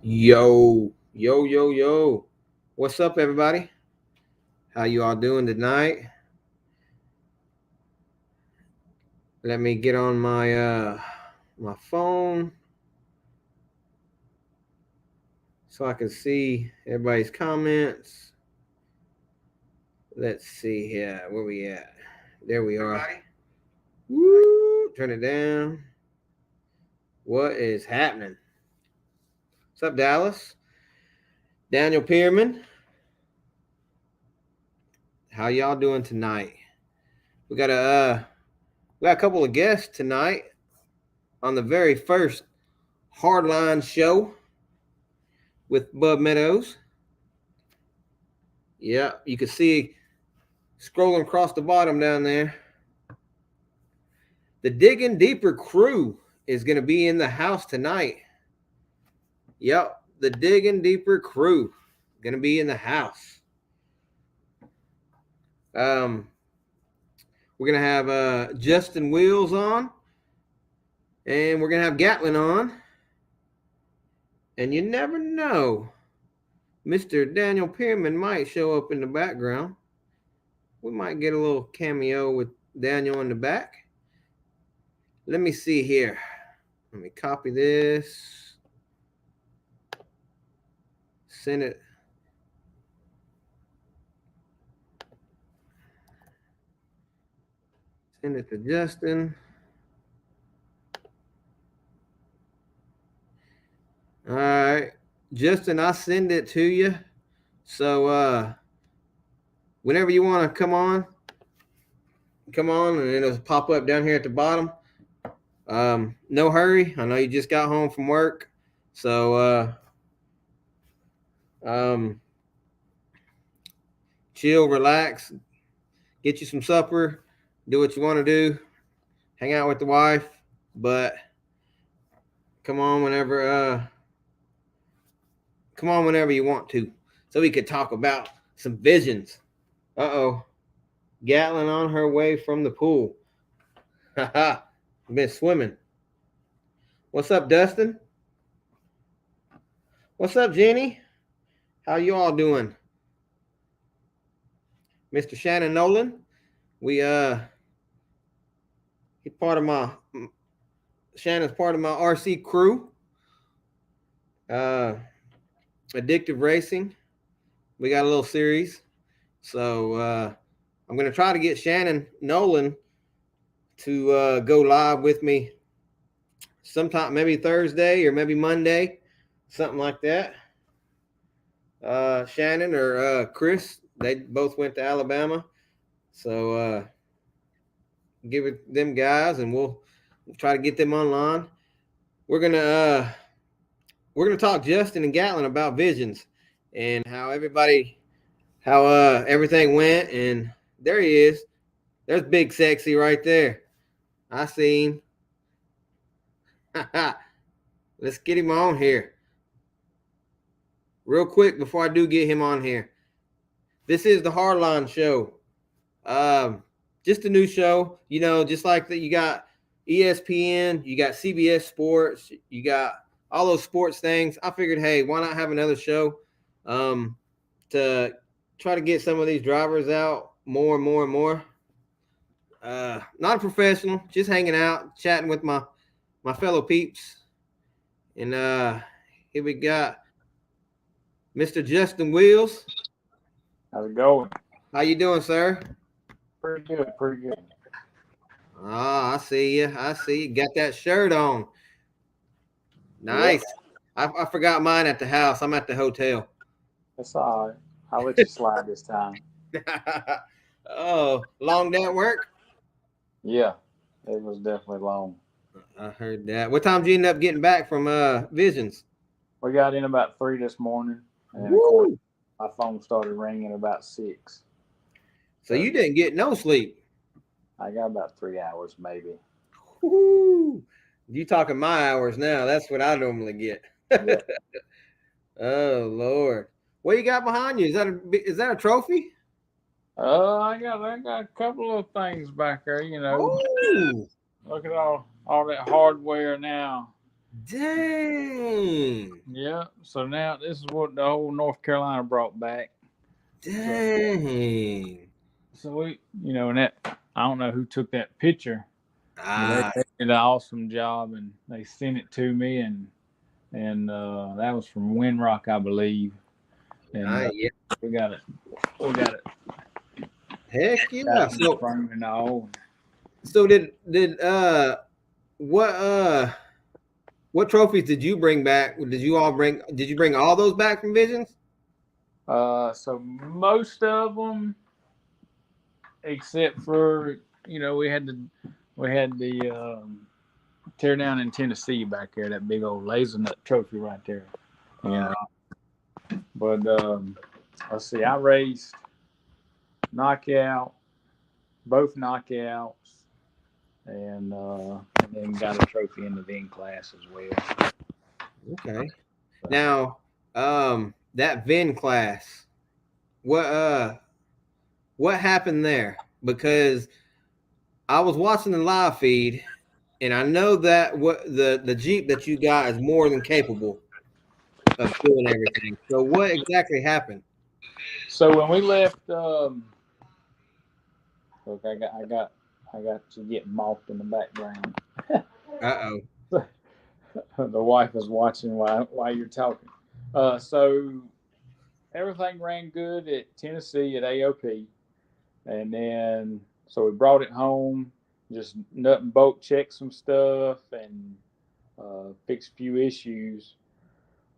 Yo, yo, yo, yo. What's up, everybody? How you all doing tonight? Let me get on my phone so I can see everybody's comments. Let's see here. Where we at? There we are. Everybody? Woo! Turn it down. What is happening? What's up, Dallas? Daniel Pierman. How y'all doing tonight? We got a couple of guests tonight on the very first Hardline show with Bub Meadows. Yeah, you can see scrolling across the bottom down there. The Digging Deeper crew is going to be in the house tonight. Yep, the Digging Deeper crew going to be in the house. We're going to have Justin Wheels on, and we're going to have Gatlyn on. And you never know, Mr. Daniel Pierman might show up in the background. We might get a little cameo with Daniel in the back. Let me see here. Let me copy this. Send it. Send it to Justin. All right. Justin, I send it to you. So whenever you want to come on, and it'll pop up down here at the bottom. No hurry. I know you just got home from work. So chill, relax, get you some supper, do what you want to do, hang out with the wife, but come on whenever you want to, so we could talk about some visions. Gatlyn on her way from the pool. Haha, been swimming. What's up, Dustin? What's up, Jenny? How you all doing? Mr. Shannon Nolan, he's part of my Shannon's part of my RC crew. Addictive Racing. We got a little series. So I'm going to try to get Shannon Nolan to go live with me sometime, maybe Thursday or maybe Monday, something like that. Shannon or Chris, they both went to Alabama. So give it them guys, and we'll try to get them online. We're gonna talk Justin and Gatlyn about visions and how everything went. And there he is. There's Big Sexy right there. I seen. Let's get him on here. Real quick before I do get him on here. This is the Hardline show. Just a new show. You know, just like that, you got ESPN, you got CBS Sports, you got all those sports things. I figured, hey, why not have another show to try to get some of these drivers out more and more and more. Not a professional, just hanging out, chatting with my fellow peeps. And here we got Mr. Justin Wheels. How's it going? How you doing, sir? Pretty good, pretty good. Ah, I see you. Got that shirt on. Nice. Yep. I forgot mine at the house. I'm at the hotel. That's all right. I'll let you slide this time. Oh, long day at work? Yeah, it was definitely long. I heard that. What time did you end up getting back from Visions? We got in about 3 this morning, and of course, my phone started ringing about 6. So you didn't get no sleep? I got about 3 hours, maybe. Woo! You talking my hours now? That's what I normally get. Yeah. Oh Lord, what you got behind you? Is that a trophy? I got a couple of things back there. You know, Ooh. Look at all that hardware now. Dang. Yeah. So now this is what the whole North Carolina brought back. Dang. So we, and that I don't know who took that picture, but Ah, they did an awesome job, and they sent it to me, and that was from Windrock, I believe, and yeah. we got it. We got it. Heck yeah. Got it framed and all. So did what what trophies did you bring back? Did you bring all those back from Visions? So most of them, except for we had the tear down in Tennessee back there, that big old laser nut trophy right there. Yeah. But let's see, I raced knockout, both knockouts, and then got a trophy in the VIN class as well. Okay. Now, that VIN class, what happened there? Because I was watching the live feed, and I know that what the Jeep that you got is more than capable of doing everything. So what exactly happened? So when we left, look, I got you getting mocked in the background. Uh-oh. The wife is watching while you're talking. So everything ran good at Tennessee at AOP, and then so we brought it home, just nut and bolt checked some stuff and fixed a few issues.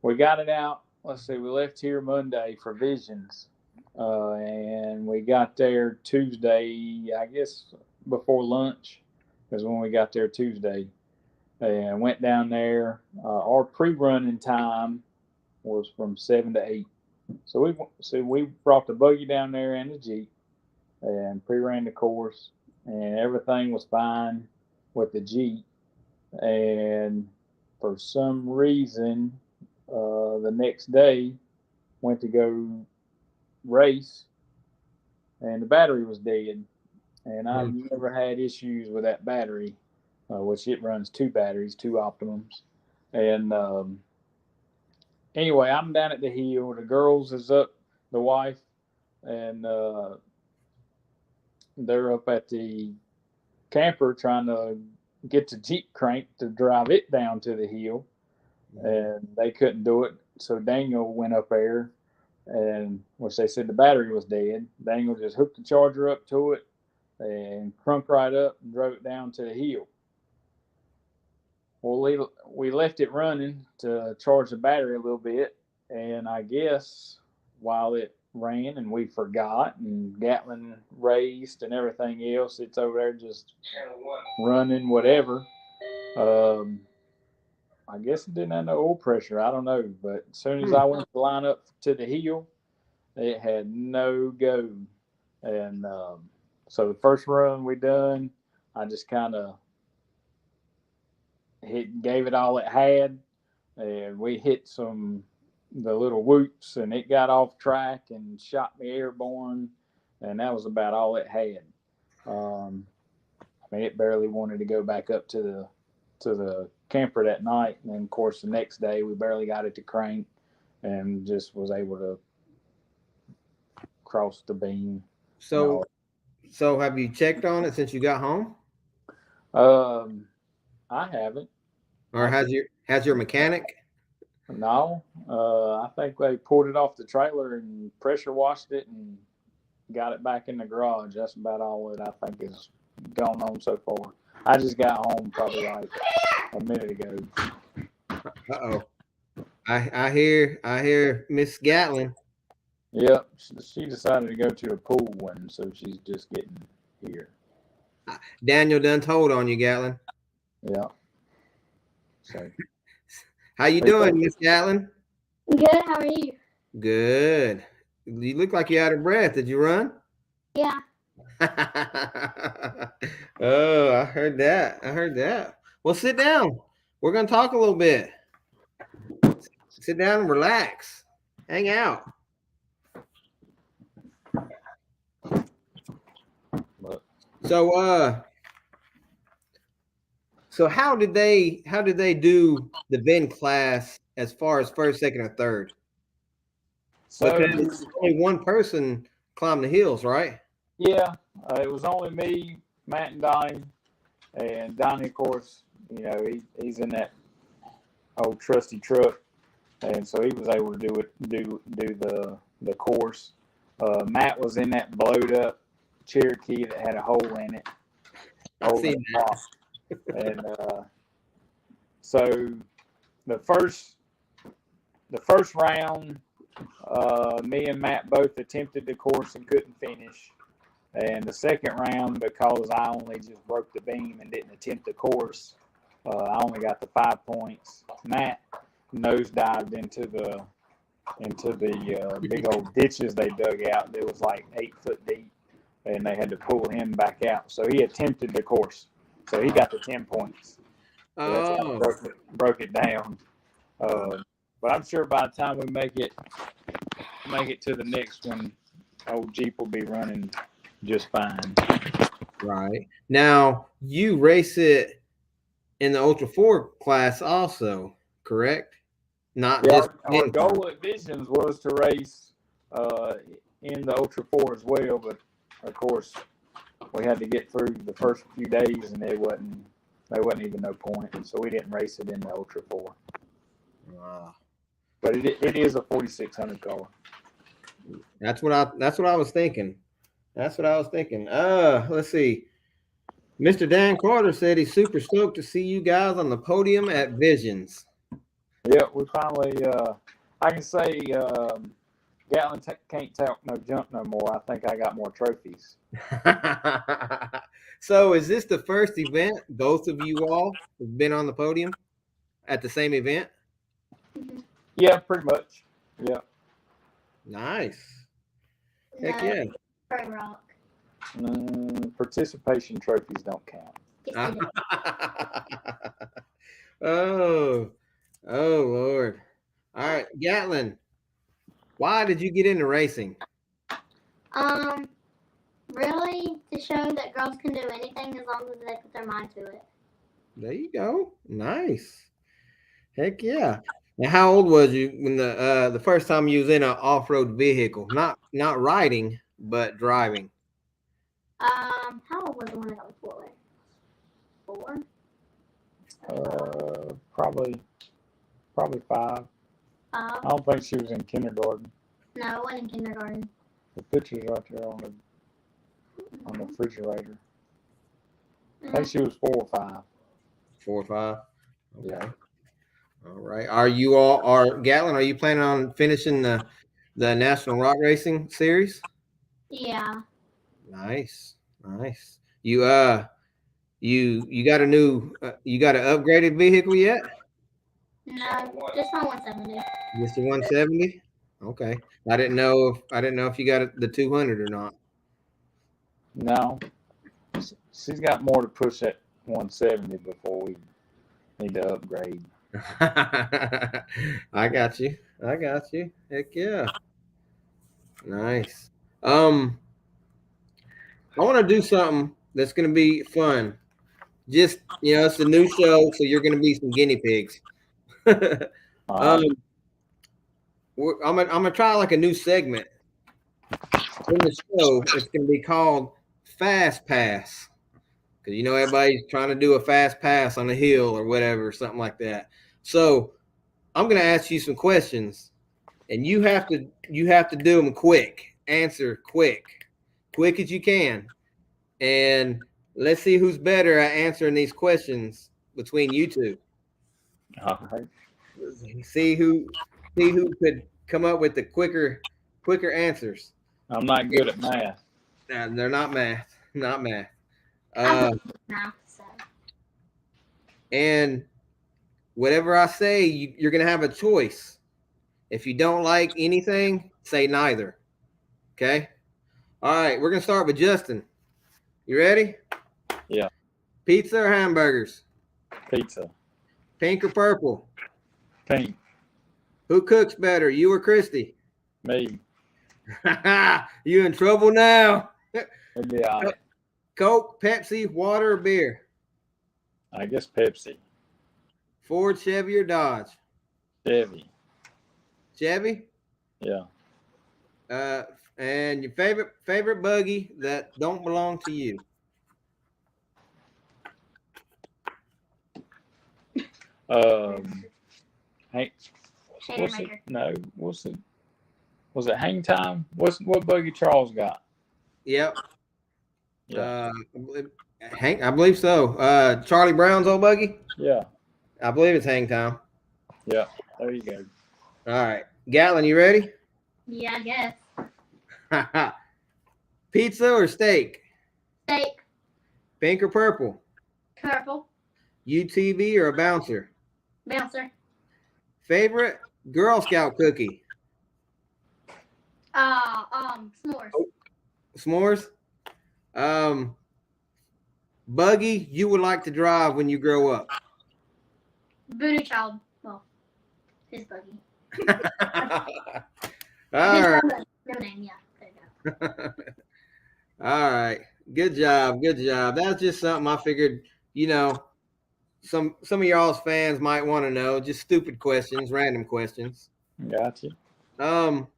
We got it out. Let's see, we left here Monday for Visions, and we got there Tuesday, I guess before lunch, is when we got there Tuesday, and went down there. Our pre-running time was from 7 to 8. So we brought the buggy down there and the Jeep and pre-ran the course, and everything was fine with the Jeep. And for some reason, the next day went to go race, and the battery was dead. And I've never had issues with that battery, which it runs two batteries, two Optimums. And anyway, I'm down at the hill. The girls is up, the wife, and they're up at the camper trying to get the Jeep cranked to drive it down to the hill, and they couldn't do it. So Daniel went up there, and which they said the battery was dead. Daniel just hooked the charger up to it and crunked right up and drove it down to the hill. Well, we left it running to charge the battery a little bit, and I guess while it ran and we forgot, and Gatlyn raced and everything else, it's over there just running whatever. Um, I guess it didn't have no oil pressure. I don't know, but as soon as I went to line up to the hill, it had no go, and so the first run we done, I just kind of gave it all it had, and we hit the little whoops, and it got off track and shot me airborne, and that was about all it had. I mean, it barely wanted to go back up to the camper that night, and then of course the next day we barely got it to crank, and just was able to cross the beam. So have you checked on it since you got home? I haven't. Or has your mechanic? No, I think they pulled it off the trailer and pressure washed it and got it back in the garage. That's about all that I think is gone on so far. I just got home probably like a minute ago. Uh-oh. I hear Miss Gatlyn. Yep, she decided to go to a pool one, so she's just getting here. Daniel done told on you, Gatlyn. Yeah. So, how you doing, Miss Gatlyn? Good. How are you? Good. You look like you're out of breath. Did you run? Yeah. Oh, I heard that. Well, sit down. We're gonna talk a little bit. Sit down and relax. Hang out. So So how did they do the VIN class as far as first, second, or third? So Because only one person climbed the hills, right? yeah, it was only me, Matt, and Donnie. And Donnie, of course, he's in that old trusty truck, and so he was able to do the course. Matt was in that blowed up Cherokee that had a hole in it. I've seen that. And so the first round, me and Matt both attempted the course and couldn't finish. And the second round, because I only just broke the beam and didn't attempt the course, I only got the 5 points. Matt nosedived into the big old ditches they dug out. It was like 8 foot deep, and they had to pull him back out. So he attempted the course, so he got the 10 points. So that's how I broke it down. But I'm sure by the time we make it to the next one, old Jeep will be running just fine. Right. Now, you race it in the Ultra 4 class also, correct? Not just our goal at Visions was to race in the Ultra 4 as well, but of course we had to get through the first few days and there wasn't even no point, and so we didn't race it in the Ultra 4. Wow. But it is a 4600 car. That's what I was thinking. Let's see. Mr. Dan Carter said he's super stoked to see you guys on the podium at Visions. Yeah, we finally, I can say Gatlyn can't talk no junk no more. I think I got more trophies. So is this the first event both of you all have been on the podium at the same event? Yeah, pretty much. Yeah. Nice. Heck yeah. Rock. Participation trophies don't count. Oh Lord. All right, Gatlyn, why did you get into racing? Really to show that girls can do anything as long as they put their mind to it. There you go. Nice. Heck yeah. Now, how old was you when the first time you was in an off-road vehicle? Not riding, but driving. How old was the one I was 4? 4? Probably 5. I don't think she was in kindergarten. No, I wasn't in kindergarten. The picture's right there on the refrigerator. I think she was 4 or 5. 4 or 5. Okay. Yeah. All right. Gatlyn, are you planning on finishing the National Rock Racing Series? Yeah. Nice. You got a new you got an upgraded vehicle yet? No, just my 170. Just the 170? Okay. I didn't know if you got the 200 or not. No. She's got more to push at 170 before we need to upgrade. I got you. Heck yeah. Nice. I want to do something that's going to be fun. Just, it's a new show, so you're going to be some guinea pigs. I'm gonna try like a new segment in the show. It's going to be called Fast Pass, because everybody's trying to do a fast pass on a hill or whatever, something like that. So I'm going to ask you some questions, and you have to do them quick. Answer quick as you can, and let's see who's better at answering these questions between you two. All right. See who could come up with the quicker answers. I'm not good at math. They're not math. Math, so. And whatever I say, you're going to have a choice. If you don't like anything, say neither. Okay? All right, we're going to start with Justin. You ready? Yeah. Pizza or hamburgers? Pizza. Pink or purple? Pink. Who cooks better, you or Christy? Me. You in trouble now. Yeah. Coke, Pepsi, water, or beer? I guess Pepsi. Ford, Chevy, or Dodge? Chevy. Chevy. Yeah. And your favorite buggy that don't belong to you? Hey, what's it? Maker. No, what's it? Was it Hang Time? What buggy Charles got? Yep. Yeah. Hank, I believe so. Charlie Brown's old buggy. Yeah. I believe it's Hang Time. Yeah. There you go. All right, Gatlyn, you ready? Yeah, I guess. Pizza or steak? Steak. Pink or purple? Purple. UTV or a bouncer? Bouncer. Favorite Girl Scout cookie? S'mores. S'mores. Buggy you would like to drive when you grow up? Voodoo Child. Well, his buggy. All right. No name, yeah. There you go. All right. Good job. Good job. That's just something I figured, some of y'all's fans might want to know. Just stupid questions, random questions. Gotcha. All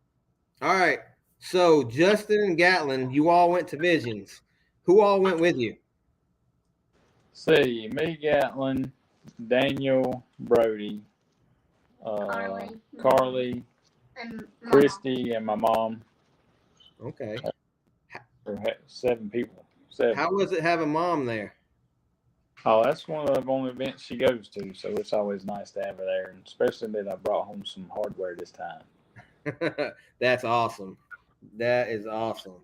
right. So Justin and Gatlyn, you all went to Visions. Who all went with you? See, me, Gatlyn, Daniel, Brody, Carly, and Christy, and my mom. Okay. 7 people. 7. How was it having mom there? Oh, that's one of the only events she goes to, so it's always nice to have her there, and especially that I brought home some hardware this time. That's awesome. That is awesome.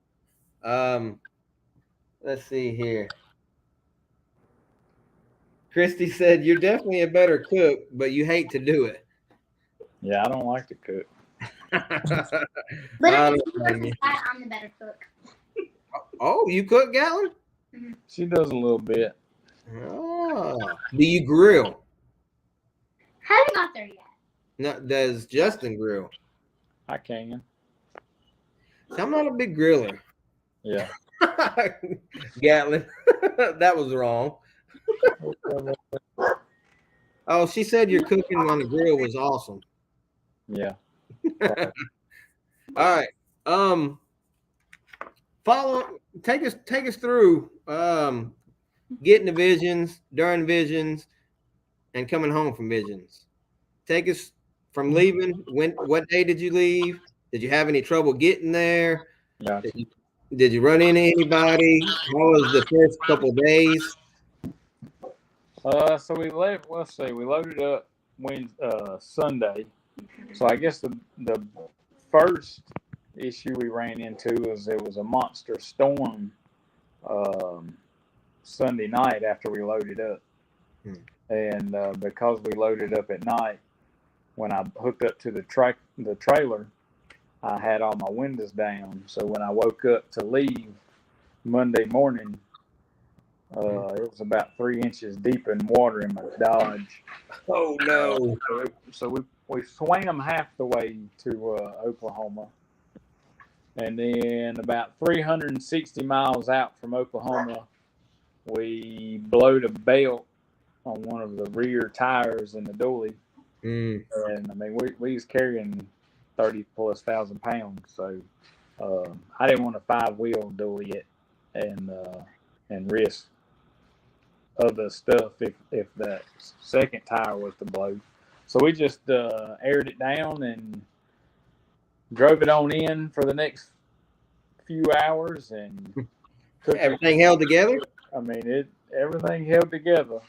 Let's see here. Christy said, "You're definitely a better cook, but you hate to do it." Yeah, I don't like to cook. Literally, I'm the better cook. Oh, you cook, Gatlyn? She does a little bit. Oh. Do you grill? Haven't got there yet. No, does Justin grill? I can. See, I'm not a big griller. Yeah. Gatlyn, that was wrong. Oh, she said your cooking on the grill was awesome. Yeah. All right. Take us through getting to Visions, during Visions, and coming home from Visions. Take us from leaving. What day did you leave? Did you have any trouble getting there? Gotcha. Did you run into anybody? How was the first couple of days? So we left. Let's see. We loaded up Sunday. So I guess the first issue we ran into was there was a monster storm Sunday night after we loaded up, and because we loaded up at night, when I hooked up to the trailer, I had all my windows down. So when I woke up to leave Monday morning, it was about 3 inches deep in water in my Dodge. Oh no! So we swam half the way to Oklahoma, and then about 360 miles out from Oklahoma, we blowed a belt on one of the rear tires in the dually, and I mean we was carrying 30,000+ pounds, so I didn't want a 5-wheel dually it and risk other stuff if the second tire was to blow. So we just aired it down and drove it on in for the next few hours, and Everything held together. I mean, everything held together.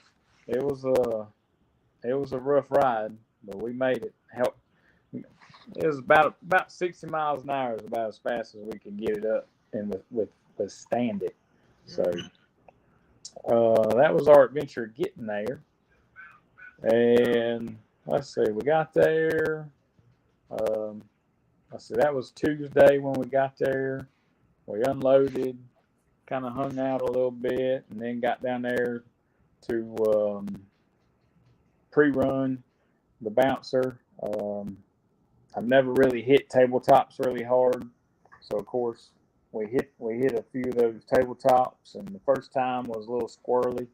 It was a rough ride, but we made it. It was about 60 miles an hour is about as fast as we could get it up and withstand it. So that was our adventure getting there. And let's see, we got there. Let's see, that was Tuesday when we got there. We unloaded, kind of hung out a little bit, and then got down there to pre-run the bouncer. I've never really hit tabletops really hard, so of course we hit a few of those tabletops, and the first time was a little squirrely.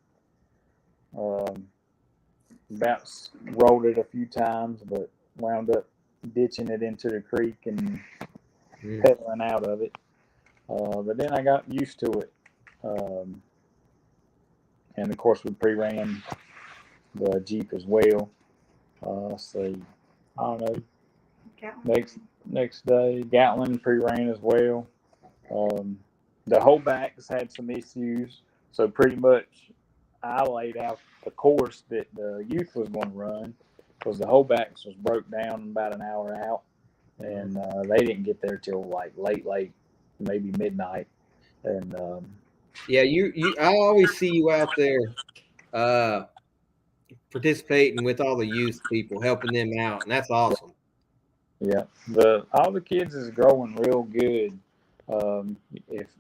About rolled it a few times, but wound up ditching it into the creek and pedaling out of it. But then I got used to it. And of course, we pre-ran the Jeep as well. So I don't know. Next day, Gatlyn pre-ran as well. The holdbacks had some issues, so pretty much I laid out the course that the youth was going to run because the holdbacks was broke down about an hour out, and they didn't get there till like late, maybe midnight. And yeah, I always see you out there participating with all the youth people, helping them out, and that's awesome. Yeah, all the kids is growing real good.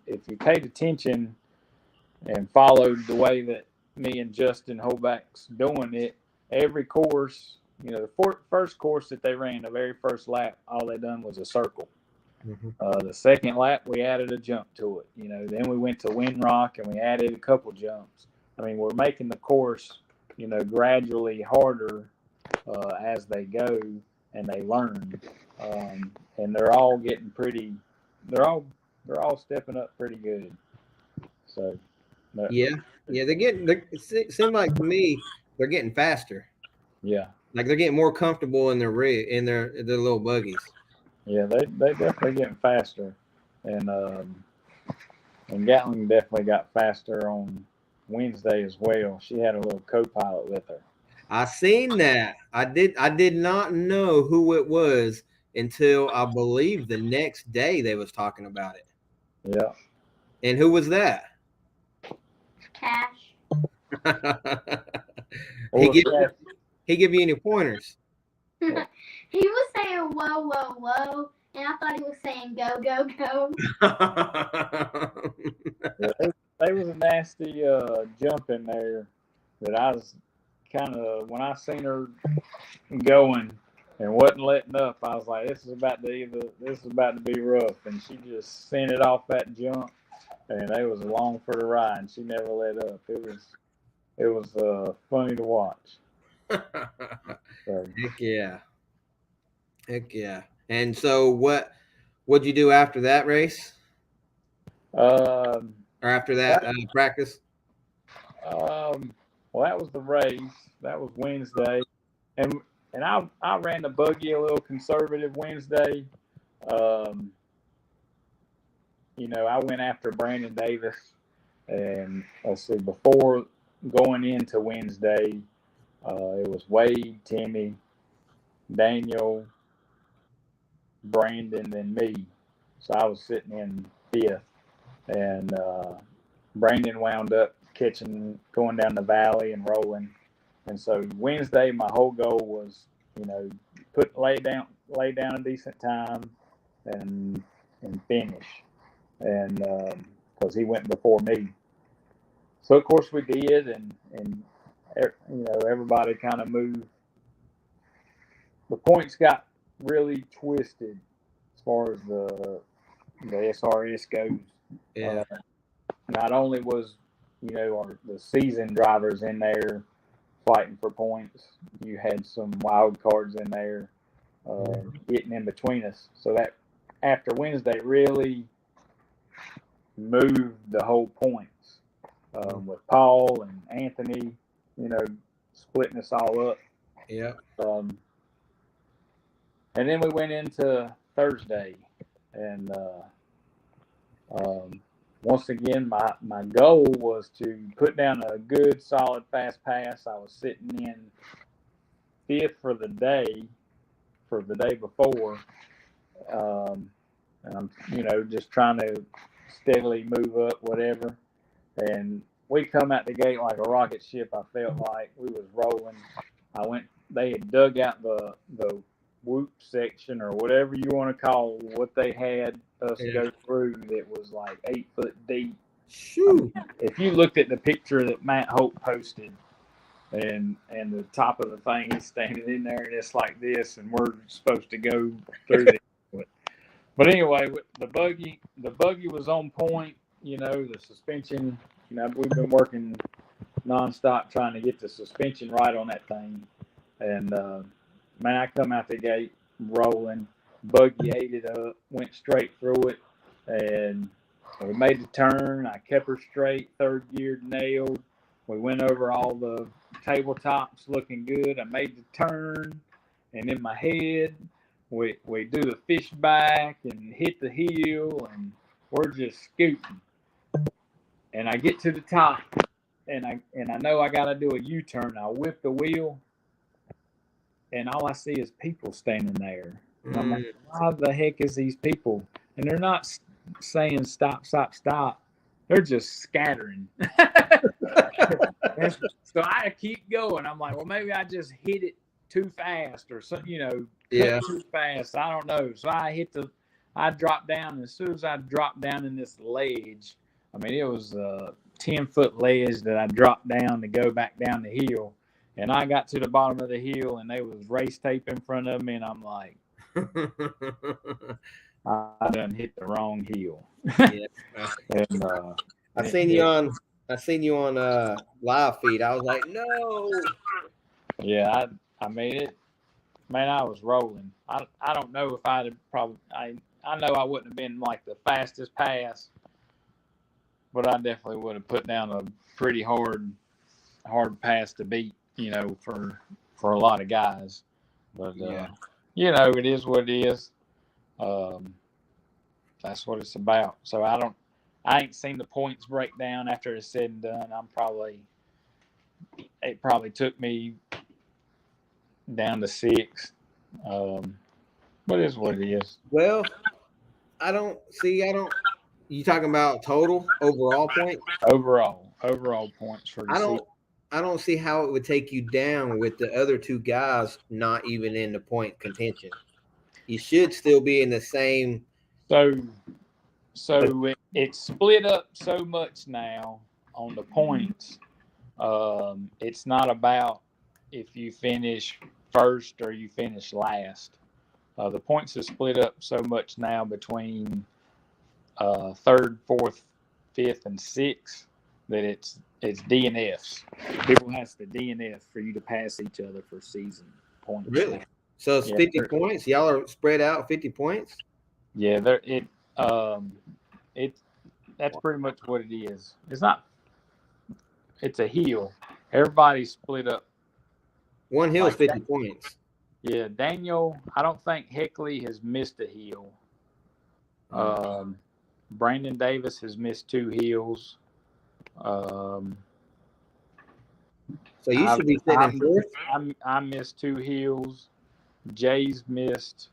If you paid attention and followed the way that me and Justin Hoback's doing it, every course, the first course that they ran, the very first lap, all they done was a circle. The second lap, we added a jump to it. Then we went to Windrock and we added a couple jumps. I mean, we're making the course, gradually harder as they go and they learn. And they're all getting they're all stepping up pretty good. So yeah, it seems like to me they're getting faster. Yeah, like they're getting more comfortable in their little buggies. Yeah, they definitely getting faster, and Gatlyn definitely got faster on Wednesday as well. She had a little co-pilot with her. I seen that. I did not know who it was until I believe the next day they was talking about it. Yeah. And who was that? Cash. He give you any pointers? He was saying whoa, whoa, whoa, and I thought he was saying go, go, go. There was a nasty jump in there that I was kind of, when I seen her going and wasn't letting up, I was like, this is about to be rough. And she just sent it off that jump, and it was along for the ride, and she never let up. It was funny to watch. So. Heck yeah. And so what'd you do after that race? Or after that practice? Well, that was the race. That was Wednesday. And I ran the buggy a little conservative Wednesday. I went after Brandon Davis. And let's see, before going into Wednesday, it was Wade, Timmy, Daniel, Brandon, and me. So I was sitting in fifth. And Brandon wound up going down the valley and rolling. And so Wednesday, my whole goal was, lay down a decent time and finish. And because he went before me. So of course we did, and everybody kind of moved. The points got really twisted as far as the SRS goes. Yeah. Not only was the season drivers in there fighting for points, you had some wild cards in there getting in between us. So that after Wednesday really moved the whole points with Paul and Anthony, splitting us all up. Yeah. And then we went into Thursday, and once again, my goal was to put down a good, solid, fast pass. I was sitting in fifth for the day before, and I'm, just trying to steadily move up, whatever. And we come out the gate like a rocket ship. I felt like we was rolling. They had dug out the whoop section or whatever you want to call what they had us go through that was like 8 foot deep. Shoo. If you looked at the picture that Matt Hope posted and the top of the thing, he's standing in there and it's like this, and we're supposed to go through it. But anyway, the buggy was on point. The suspension, we've been working nonstop trying to get the suspension right on that thing. And man, I come out the gate rolling, buggy ate it up, went straight through it, and we made the turn. I kept her straight, third gear nailed. We went over all the tabletops looking good. I made the turn, and in my head, we do the fish back and hit the hill, and we're just scooting. And I get to the top, and I know I got to do a U-turn. I whip the wheel, and all I see is people standing there. And I'm like, why the heck is these people? And they're not saying stop, stop, stop. They're just scattering. So I keep going. I'm like, well, maybe I just hit it too fast or something, too fast. I don't know. So I dropped down. And as soon as I dropped down in this ledge, I mean, it was a 10-foot ledge that I dropped down to go back down the hill. And I got to the bottom of the hill, and there was race tape in front of me, and I'm like, I done hit the wrong hill. Yeah. And I seen you on live feed. I was like, no. Yeah, I made it. Man, I was rolling. I don't know if I'd have probably I know I wouldn't have been like the fastest pass, but I definitely would have put down a pretty hard pass to beat, for a lot of guys. But it is what it is. That's what it's about. So I ain't seen the points break down after it's said and done. It probably took me down to 6. But it is what it is. Well, you talking about total overall points? Overall points for the season. I don't see how it would take you down with the other two guys not even in the point contention. You should still be in the same. So it's split up so much now on the points. It's not about if you finish first or you finish last. The points are split up so much now between third, fourth, fifth, and sixth that it's DNFs. People has to DNF for you to pass each other for season points. Really? So it's 50 points. Y'all are spread out 50 points. Yeah, that's pretty much what it is. It's not. It's a hill. Everybody's split up. One hill is 50 points. Yeah, Daniel. I don't think Heckley has missed a hill. Brandon Davis has missed 2 hills. So you should be sitting in fourth. I missed 2 hills. Jay's missed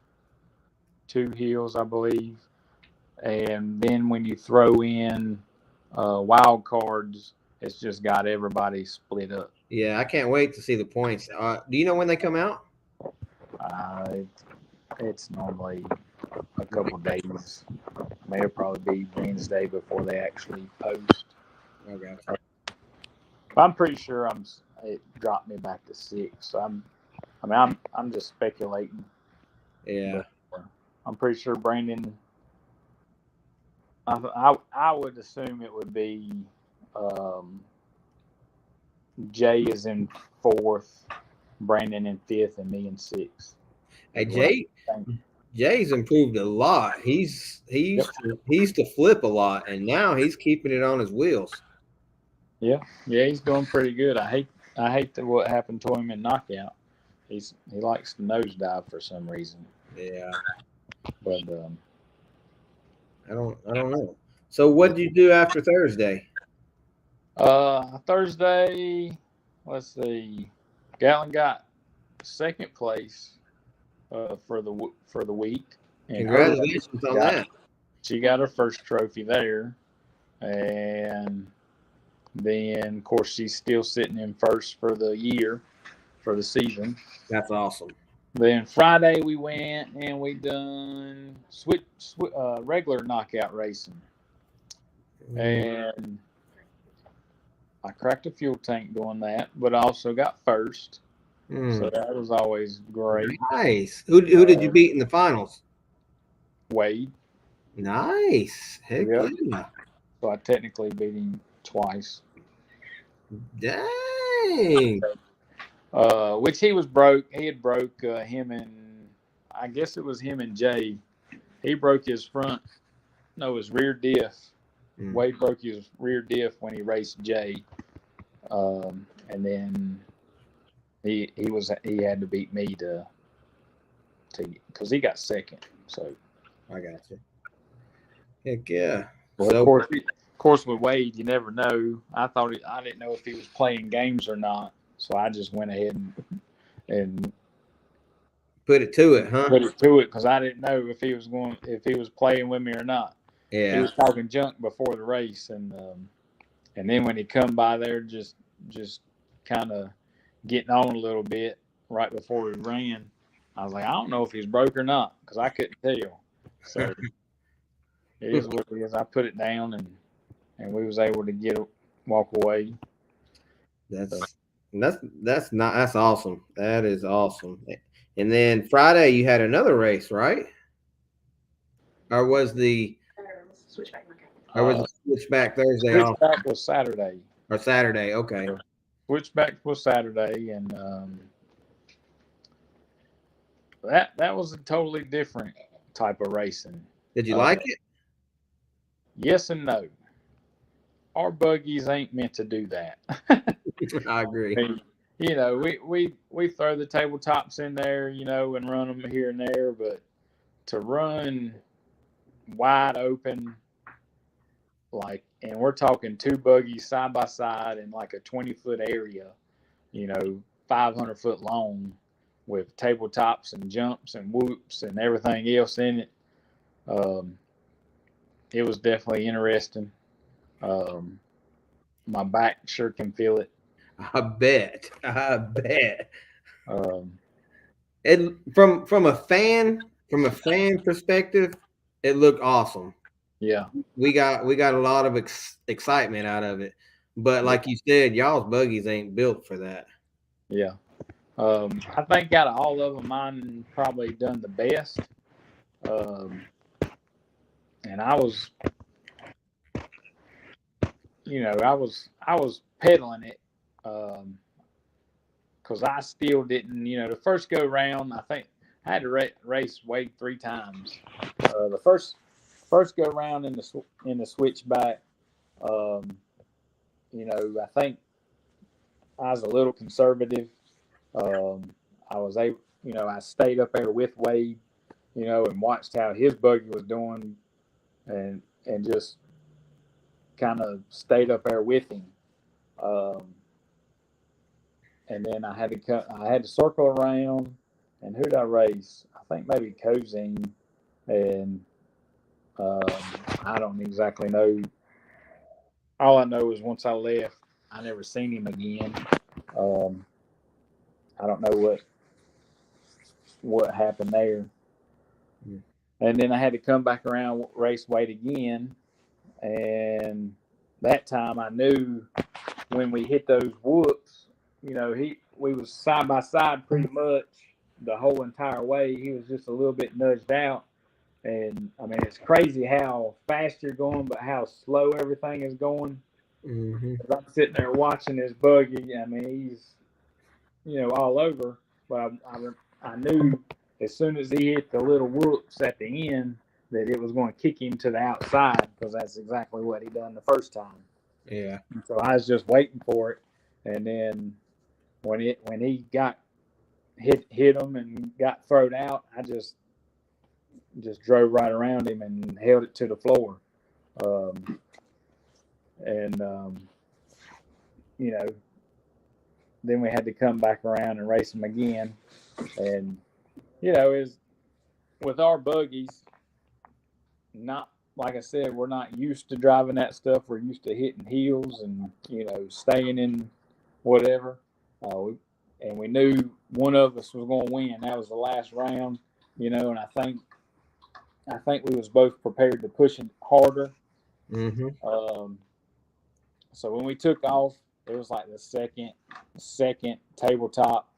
2 hills, I believe. And then when you throw in wild cards, it's just got everybody split up. Yeah, I can't wait to see the points. Do you know when they come out? It's normally a couple days. It'll probably be Wednesday before they actually post. Okay. I'm pretty sure it dropped me back to 6. So I'm just speculating. Yeah. I'm pretty sure Brandon. I would assume it would be Jay is in 4th, Brandon in 5th, and me in 6th. Hey, Jay's improved a lot. He used to flip a lot, and now he's keeping it on his wheels. Yeah, he's doing pretty good. I hate what happened to him in knockout. He likes to nosedive for some reason. Yeah, but I don't know. So what did you do after Thursday? Thursday, let's see. Gatlyn got 2nd place for the week. And congratulations on that. She got her first trophy there, and then of course she's still sitting in 1st for the year, for the season. That's awesome. Then Friday we went and we done regular knockout racing, and I cracked a fuel tank doing that, but I also got 1st. So that was always great. Nice. Who did you beat in the finals? Wade. Nice. Heck yeah. So I technically beat him twice. Dang. Which he was broke. He had broke him and I guess it was him and Jay. He broke his rear diff. Wade broke his rear diff when he raced Jay, and then he had to beat me to because he got second. So I got you. Heck yeah. Well, So, of course, with Wade, you never know. I didn't know if he was playing games or not, so I just went ahead and put it to it, huh? put it to it because I didn't know if he was playing with me or not. Yeah. He was talking junk before the race, and then when he come by there, just kind of getting on a little bit right before we ran, I was like, I don't know if he's broke or not because I couldn't tell. So it is what it is. I put it down and we was able to walk away. That's awesome. That is awesome. And then Friday you had another race, right? Or was the switchback Thursday? Switchback was Saturday. Or Saturday, okay. Switchback was Saturday, and that was a totally different type of racing. Did you like it? Yes and no. Our buggies ain't meant to do that. I agree. I mean, we throw the tabletops in there, and run them here and there, but to run wide open, and we're talking two buggies side by side in like a 20-foot area, 500-foot long with tabletops and jumps and whoops and everything else in it. It was definitely interesting. My back sure can feel it. I bet. And from a fan perspective, it looked awesome. Yeah, we got a lot of excitement out of it, but like you said, y'all's buggies ain't built for that. Yeah, I think out of all of them, mine probably done the best. And I was, I was pedaling it, because I still didn't, the first go round. I think I had to race Wade 3 times. The first go round in the switchback, I think I was a little conservative. I was able, I stayed up there with Wade, and watched how his buggy was doing, and just kind of stayed up there with him. And then I had to circle around, and who did I race? I think maybe Cozine, and I don't exactly know. All I know is once I left, I never seen him again. I don't know what happened there. Yeah. And then I had to come back around, race Wade again, and that time I knew when we hit those whoops, we was side by side pretty much the whole entire way. He was just a little bit nudged out. And I mean, it's crazy how fast you're going, but how slow everything is going. Mm-hmm. I'm sitting there watching his buggy. I mean, he's, all over. But I knew as soon as he hit the little whoops at the end that it was going to kick him to the outside, because that's exactly what he done the first time. Yeah. And so I was just waiting for it, and then when he got hit him and got thrown out, I just drove right around him and held it to the floor. Then we had to come back around and race him again. And, is with our buggies, not, like I said, we're not used to driving that stuff. We're used to hitting heels and, staying in whatever. And we knew one of us was going to win. That was the last round, and I think we was both prepared to push it harder. Mm-hmm. So when we took off, it was like the second tabletop.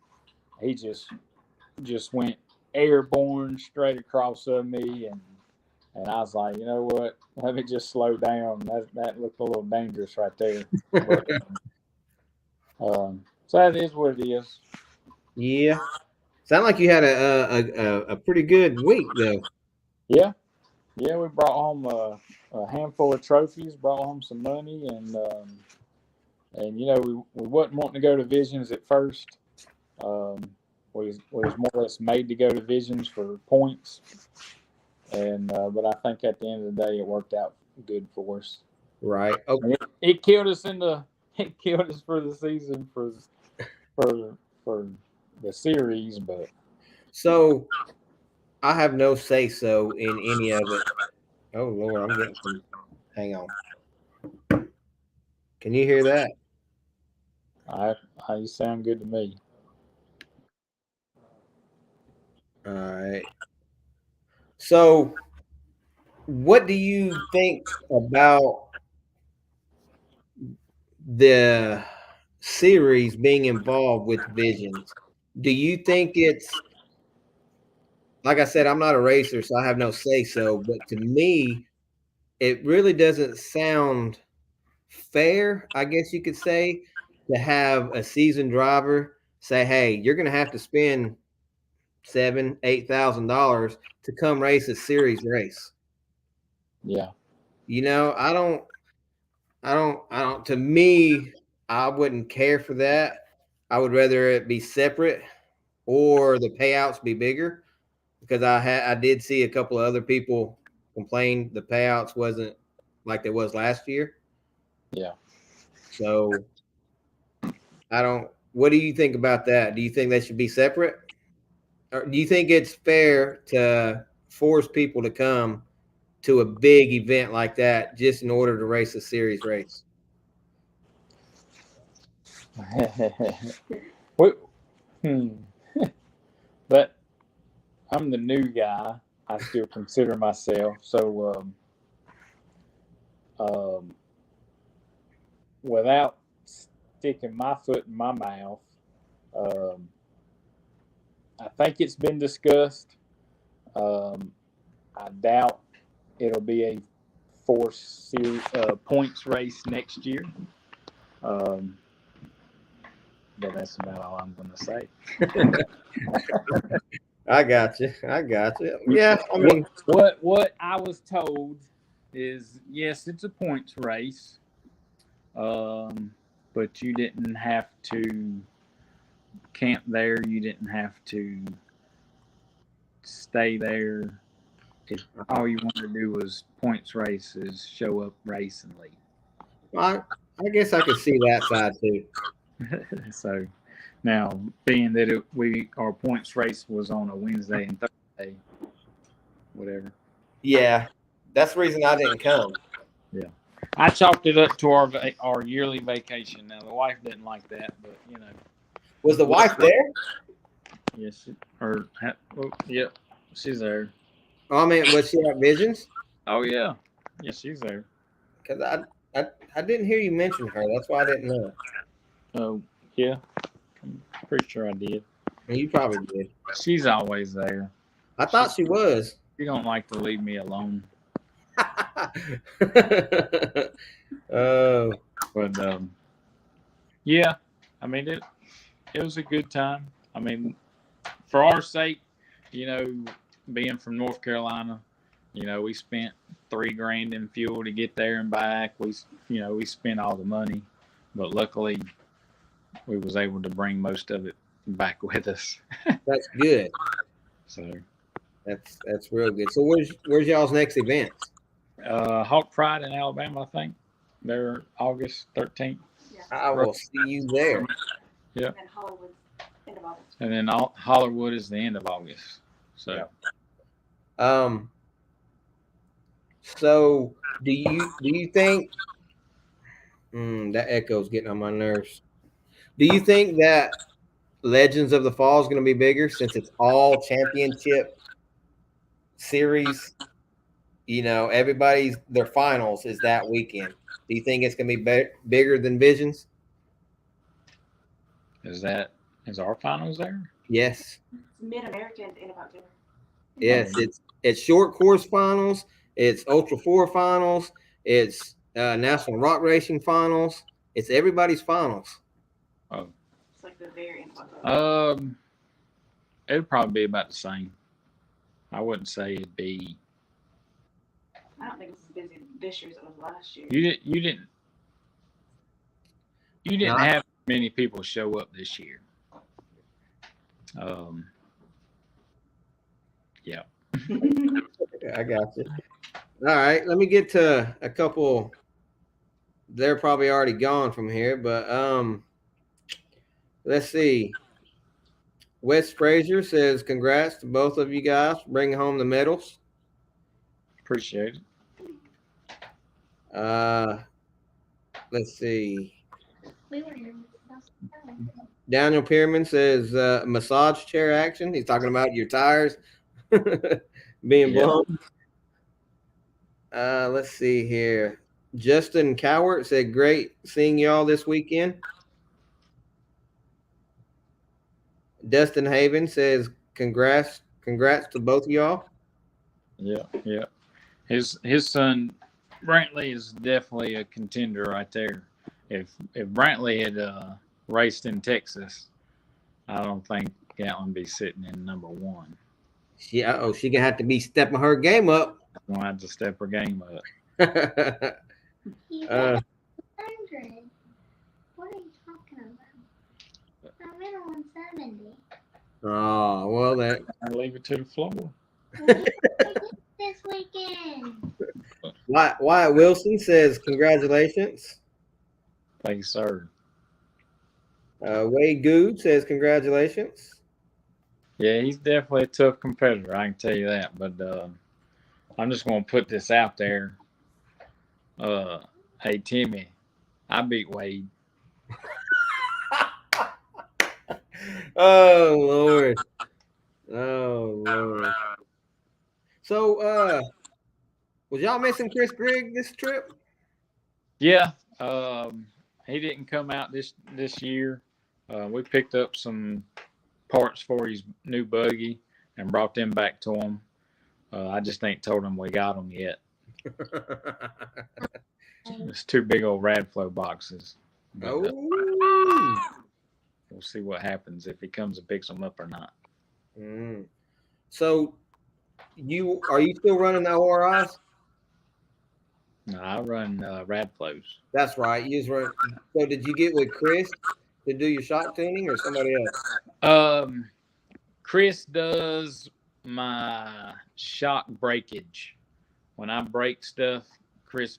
He just went airborne straight across of me, and I was like, you know what? Let me just slow down. That looked a little dangerous right there. So that is what it is. Yeah. Sound like you had a pretty good week though. Yeah, yeah. We brought home a handful of trophies, brought home some money, and we wasn't wanting to go to Visions at first. We was more or less made to go to Visions for points, and but I think at the end of the day, it worked out good for us. Right. Okay. It killed us it killed us for the season for the series, but So I have no say so in any of it. Oh Lord, I'm getting some. Hang on. Can you hear that? you sound good to me. All right. So, what do you think about the series being involved with Visions? Do you think it's like I said, I'm not a racer, so I have no say so, but to me, it really doesn't sound fair, I guess you could say, to have a seasoned driver say, "Hey, you're going to have to spend $7,000, $8,000 to come race a series race." Yeah. I don't. To me, I wouldn't care for that. I would rather it be separate or the payouts be bigger because I did see a couple of other people complain the payouts wasn't like they was last year. Yeah. So I don't. What do you think about that? Do you think they should be separate, or do you think it's fair to force people to come to a big event like that just in order to race a series race? What? But I'm the new guy. I still consider myself so. Without sticking my foot in my mouth, um, I think it's been discussed. I doubt it'll be a force series points race next year. Um, but that's about all I'm going to say. I got you. I got you. Yeah, I mean, what I was told is yes, it's a points race, but you didn't have to camp there. You didn't have to stay there. If all you wanted to do was points races, show up, race, and I guess I could see that side too. leave. So now, being that our points race was on a Wednesday and Thursday, whatever. Yeah, that's the reason I didn't come. Yeah, I chalked it up to our yearly vacation. Now the wife didn't like that, but Was the wife there? yes, yep, she's there. Oh, I mean, was she at Visions? Oh yeah, yes, she's there. Because I didn't hear you mention her. That's why I didn't know. Oh yeah, I'm pretty sure I did. You probably did. She's always there. I thought she was. She don't like to leave me alone. Oh, But yeah, I mean it was a good time. I mean, for our sake, being from North Carolina, we spent $3,000 in fuel to get there and back. We spent all the money, but luckily we was able to bring most of it back with us. that's good. So That's real good. So where's y'all's next event? Hawk Pride in Alabama, I think. They're August 13th. I will see you there. Yeah. And Hollywood's end of August. And then Hollywood is the end of August. So So do you think that echo's getting on my nerves? Do you think that Legends of the Fall is going to be bigger since it's all championship series? Everybody's their finals is that weekend. Do you think it's going to be bigger than Visions? Is our finals there? Yes. It's Mid-America at the end of October. Yes, it's short course finals, it's Ultra 4 finals, it's National Rock Racing finals, it's everybody's finals. Oh. It's like the very end of October. It'd probably be about the same. I wouldn't say it'd be. I don't think it's as busy this year as it was last year. You didn't No. have many people show up this year. Yeah. I got you. All right, let me get to a couple. They're probably already gone from here, but let's see. Wes Frazier says, "Congrats to both of you guys for bringing home the medals." Appreciate it. Let's see. We were here. Daniel Pierman says, "Massage chair action." He's talking about your tires being Yeah. blown. Let's see here. Justin Cowart said, "Great seeing y'all this weekend." Dustin Haven says, congrats to both of y'all. Yeah. His son Brantley is definitely a contender right there. If Brantley had raced in Texas, I don't think Gatlyn be sitting in number one. She gonna have to be stepping her game up. Gonna have to step her game up. He's at 100. What are you talking about? I'm in 170. Oh, well, that I leave it to the floor. This weekend. Wyatt Wilson says, "Congratulations." Thank you, sir. Wade Good says, "Congratulations." Yeah, he's definitely a tough competitor. I can tell you that. But I'm just gonna put this out there. Hey Timmy, I beat Wade. Oh Lord. So, was y'all missing Chris Grigg this trip? Yeah, he didn't come out this year. We picked up some parts for his new buggy and brought them back to him. I just ain't told him we got them yet. It's 2 big old Radflow boxes. But, we'll see what happens if he comes and picks them up or not. So, are you still running the ORIs? No, I run Radflows. That's right. You just run. So, did you get with Chris to do your shock tuning or somebody else? Chris does my shock breakage. When I break stuff, Chris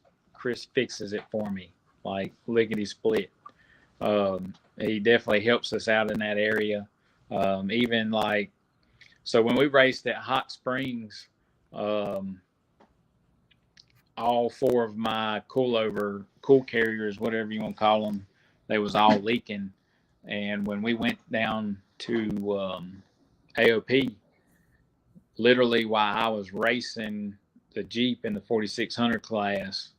fixes it for me, like lickety split. He definitely helps us out in that area. Even like, so when we raced at Hot Springs, all 4 of my cool carriers, whatever you want to call them, they was all leaking. And when we went down to AOP, literally while I was racing the Jeep in the 4600 class,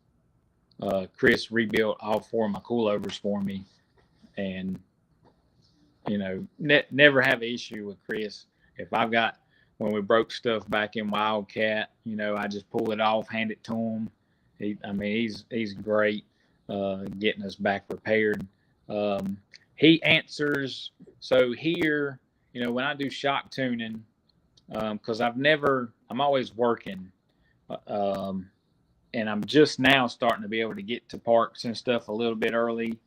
Chris rebuilt all 4 of my coilovers for me. And, you know, never have an issue with Chris. If I've got, when we broke stuff back in Wildcat, you know, I just pull it off, hand it to him. He's great getting us back repaired. He answers. So here, you know, when I do shock tuning, because I'm always working, and I'm just now starting to be able to get to parks and stuff a little bit early.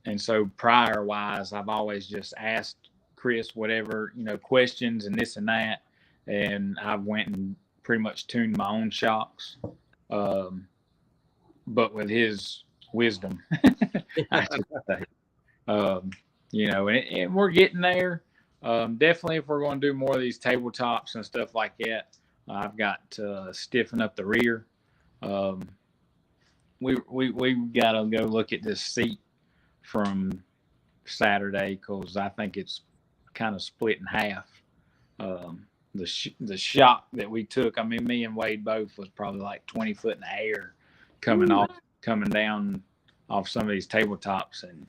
And so prior wise, I've always just asked Chris whatever, you know, questions and this and that. And I've went and pretty much tuned my own shocks. But with his wisdom, I should say. You know, and we're getting there. Definitely if we're going to do more of these tabletops and stuff like that, I've got to stiffen up the rear. We've got to go look at this seat from Saturday because I think it's kind of split in half. The shock that we took, I mean, me and Wade both was probably like 20 foot in the air coming down off some of these tabletops, and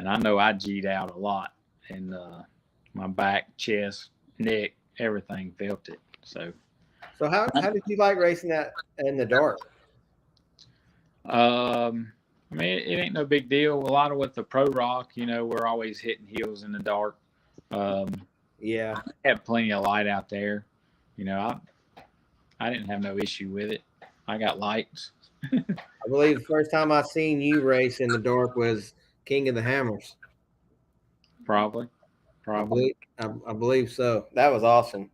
I know I G'd out a lot, and my back, chest, neck, everything felt it. So how did you like racing that in the dark? I mean, it ain't no big deal. A lot of with the pro rock, we're always hitting heels in the dark. Yeah. I have plenty of light out there. I didn't have no issue with it. I got lights. I believe the first time I seen you race in the dark was King of the Hammers. Probably. I believe so. That was awesome.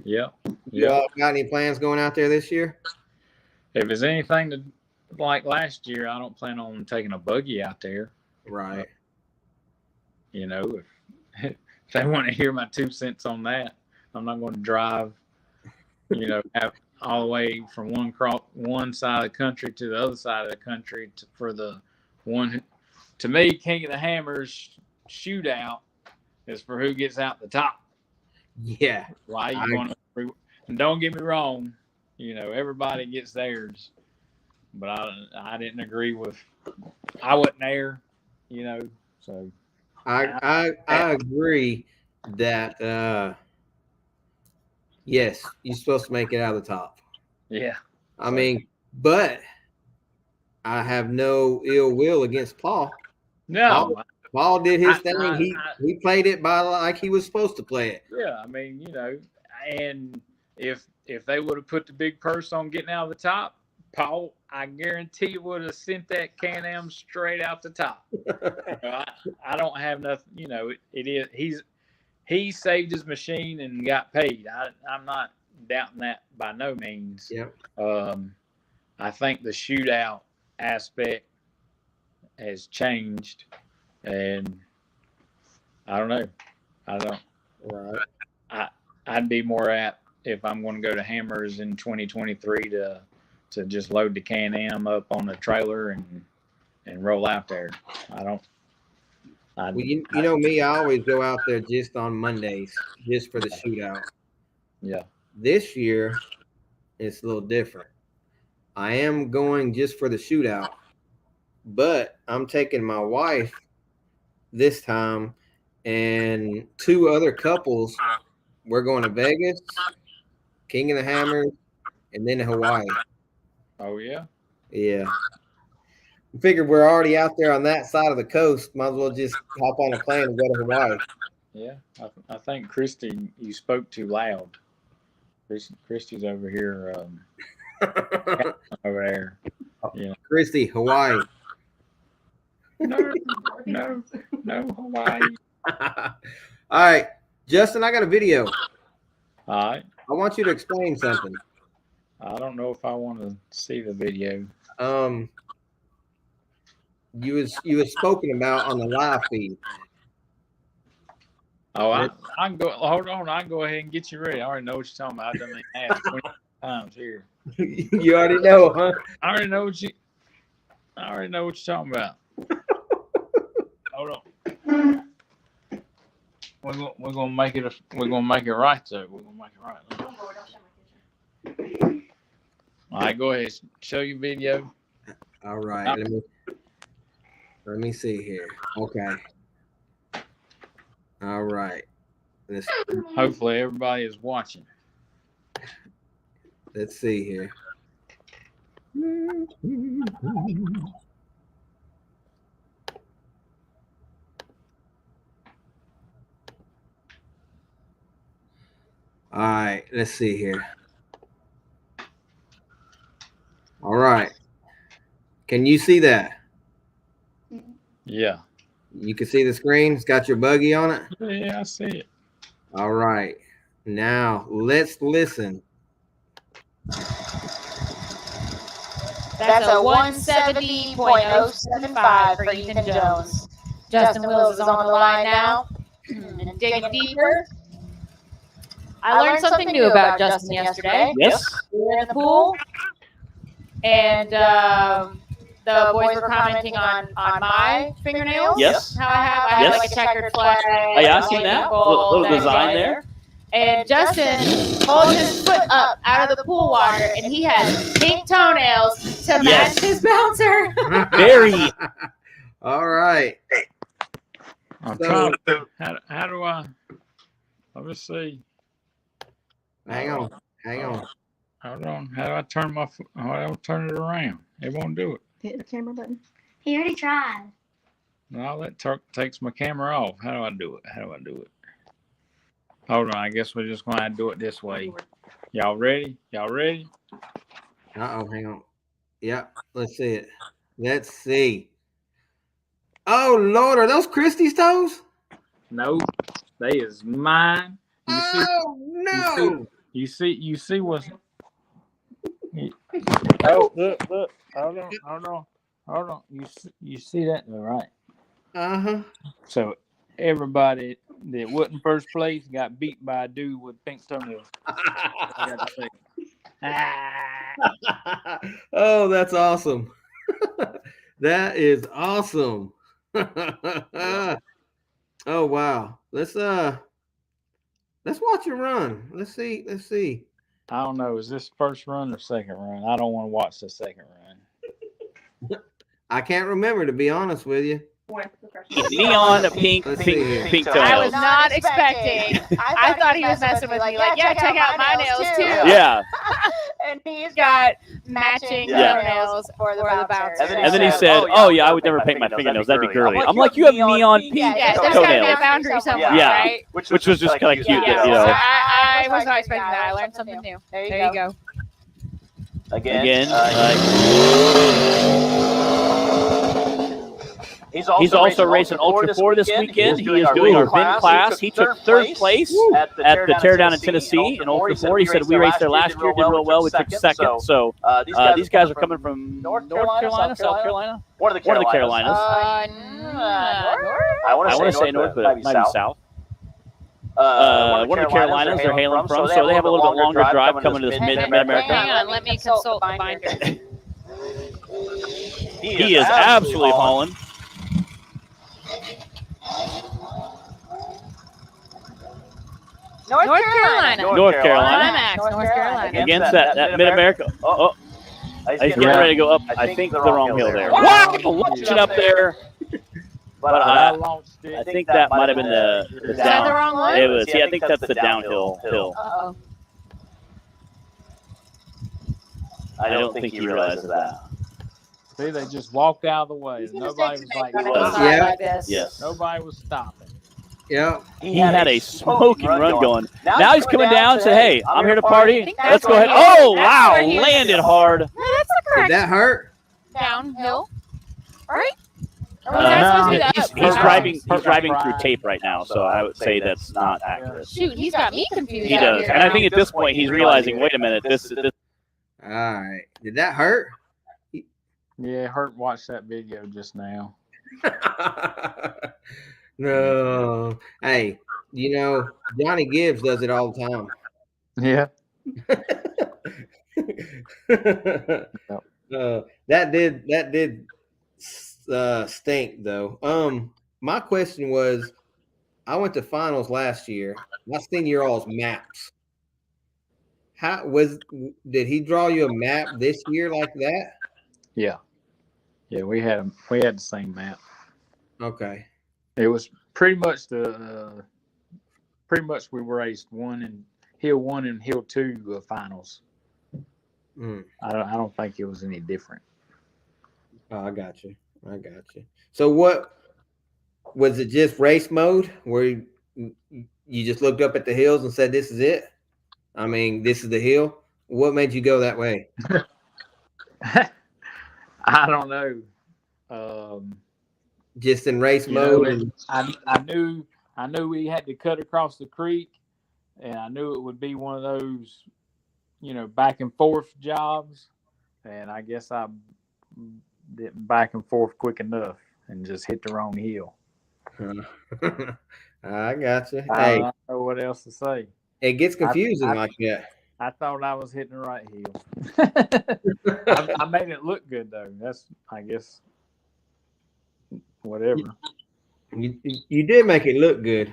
Yeah. You all got any plans going out there this year? If it's anything like last year, I don't plan on taking a buggy out there. Right. If they want to hear my 2 cents on that, I'm not going to drive, all the way from one side of the country to the other side of the country for the one. To me, King of the Hammers shootout is for who gets out the top. Yeah. Why you going to? And don't get me wrong, everybody gets theirs, but I didn't agree with. I wasn't there, so. I agree that yes, you're supposed to make it out of the top. Yeah. I mean, but I have no ill will against Paul. No. Paul did his thing. He played it by like he was supposed to play it. Yeah, I mean, and if they would have put the big purse on getting out of the top, Paul, I guarantee would have sent that Can-Am straight out the top. I don't have nothing. It is he saved his machine and got paid. I'm not doubting that by no means. Yeah. I think the shootout aspect has changed, and I don't know. I don't. Right. I'd be more apt if I'm going to go to Hammers in 2023 to just load the Can-Am up on the trailer and roll out there. Well, you know me, I always go out there just on Mondays, just for the shootout. Yeah. This year, it's a little different. I am going just for the shootout, but I'm taking my wife this time and 2 other couples. We're going to Vegas, King of the Hammers, and then Hawaii. Oh, yeah? Yeah. I figured we're already out there on that side of the coast. Might as well just hop on a plane and go to Hawaii. Yeah. I think, Christy, you spoke too loud. Christy's over here, over there. Yeah. Christy, Hawaii. No, Hawaii. All right. Justin, I got a video. All right. I want you to explain something. I don't know if I want to see the video. You was spoken about on the live feed. Oh, I can go. Hold on, I can go ahead and get you ready. I already know what you're talking about. I've done it 20 times here. You already know, huh? I already know what you're talking about. Hold on. We're gonna make it. We're gonna make it right, though. We're gonna make it right. Don't go, don't show my kitchen. All right, go ahead. Show your video. All right. Let me see here. Okay. All right. Hopefully, everybody is watching. Let's see here. All right, let's see here. All right. Can you see that? Yeah. You can see the screen. It's got your buggy on it. Yeah, I see it. All right. Now let's listen. That's a 170.075 for Ethan Jones. Justin Wills is on the line now. And digging deeper. I learned something new about Justin yesterday. Yes. We were in the pool, and the boys were commenting on my fingernails. Yes. How I have like a checkered flag. Oh, yeah, I've seen that. Little design there. And Justin pulled his foot up out of the pool water, and he has pink toenails to match his bouncer. Very. All right. I'm trying to. How do I? Let me see. Hang on. Hold on. How do I turn my? How do I turn it around? It won't do it. Hit the camera button. He already tried. Well, that takes my camera off. How do I do it? Hold on. I guess we're just going to do it this way. Y'all ready? Uh-oh, hang on. Yep, let's see it. Let's see. Oh, Lord, are those Christie's toes? No, they is mine. No. You see what's... Oh, look. Hold on. You see that? All right. Uh-huh. So everybody that wasn't first place got beat by a dude with pink toenails. I got to say. Oh, that's awesome. That is awesome. Oh wow. Let's watch it run. Let's see. I don't know. Is this first run or second run? I don't want to watch the second run. I can't remember, to be honest with you. Neon pink Let's see here. toenails. I was not expecting. I thought he was messing with me. Like, yeah, check out my nails too. Yeah. And he's got matching toenails for the bouncer. And then he said, "Oh yeah, I would never paint my fingernails. That'd be girly." I'm like, "You have neon pink Yeah, there's got to be a toenails." boundary somewhere, Yeah. right? Which was just kind of cute, Yeah. you know. So I was not expecting that. I learned something new. There you go. Again. He's also racing Ultra 4 this weekend. He is doing our VIN class. He took third place at the Teardown in Tennessee in Ultra 4. He said we raced there last year, did real well. We took second. So these guys are coming from North Carolina, South Carolina? One of the Carolinas. I want to say North, but it might be South. One of the Carolinas they're hailing from, so they have a little bit longer drive coming to this Mid-America. Hang on, let me consult the binder. He is absolutely hauling. North Carolina. North Carolina. Max, North Carolina. Against that Mid-America. Oh, he's getting ready to go up, I think, the wrong hill there. Wow! Launching up there. But I think that might have been the Is that the wrong one? It was. Yeah, I think that's the downhill hill. Uh-oh. I don't think he realizes that. See, they just walked out of the way. Nobody was like, Yes. Nobody was stopping. Yeah. He had a smoking run going. Now he's coming down and said, "Hey, I'm here to party. Let's go ahead." Oh, wow. Landed hard. That's the correct Did that hurt? downhill, right? Or was that supposed to be He's up? driving through tape right now, so I would say that's not accurate. Shoot, he's got me confused. He out does, here. and I think at this point he's realizing, wait a minute, this. All right. Did that hurt? Yeah, Hurt watched that video just now. No. Hey, you know, Johnny Gibbs does it all the time. Yeah. That did stink though. My question was, I went to finals last year. I seen your all's maps. Did he draw you a map this year like that? Yeah. Yeah, we had the same map. Okay. It was pretty much we raced Hill 1 and Hill 2 finals. I don't think it was any different. Oh, I got you. So what was it? Just race mode where you just looked up at the hills and said, "This is it"? I mean, this is the hill. What made you go that way? I don't know. Just in race mode. I knew we had to cut across the creek, and I knew it would be one of those, back and forth jobs. And I guess I didn't back and forth quick enough and just hit the wrong hill. I got you. I don't know what else to say. It gets confusing like that. I thought I was hitting the right hill. I made it look good though. That's, I guess, whatever. You did make it look good.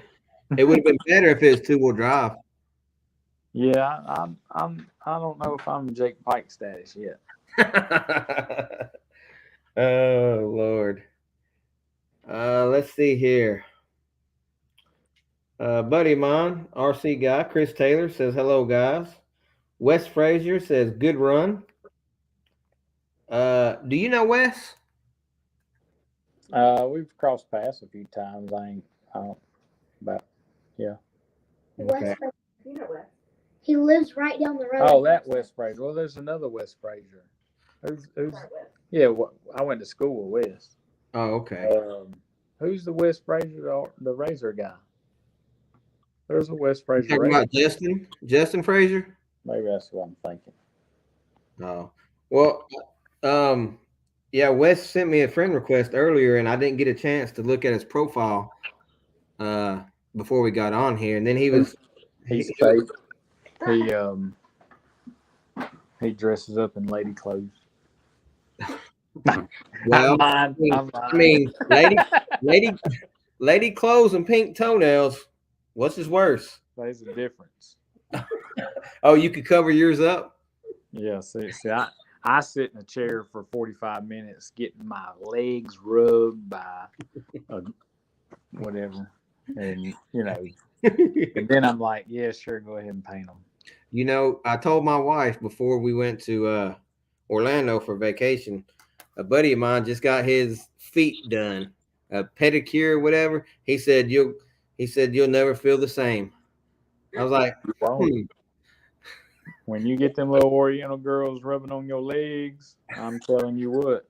It would have been better if it was 2-wheel drive. Yeah, I don't know if I'm Jake Pike status yet. Oh Lord. Let's see here. Buddy of mine, RC guy, Chris Taylor says, "Hello guys." Wes Frazier says, "Good run." Do you know Wes? We've crossed paths a few times. I don't about yeah. Okay. West, You know Wes. he lives right down the road. Oh, that West Fraser. Well, there's another West Fraser. Who's Right, Wes. yeah? I went to school with West. Oh, okay. Who's the West Fraser? The Razor guy. There's a West You Fraser. talking Razor. about Justin Frazier? Maybe that's what I'm thinking. Oh, well, yeah, Wes sent me a friend request earlier, and I didn't get a chance to look at his profile before we got on here. And then He's fake. He dresses up in lady clothes. well, I'm I mean, lady clothes and pink toenails. What's his worse? there's a difference. Oh, you could cover yours up. Yeah, see, I sit in a chair for 45 minutes getting my legs rubbed by whatever. And, and then I'm like, yeah, sure, go ahead and paint them. You know, I told my wife before we went to Orlando for vacation, a buddy of mine just got his feet done, a pedicure, whatever. He said you'll never feel the same. I was like, When you get them little Oriental girls rubbing on your legs, I'm telling you what,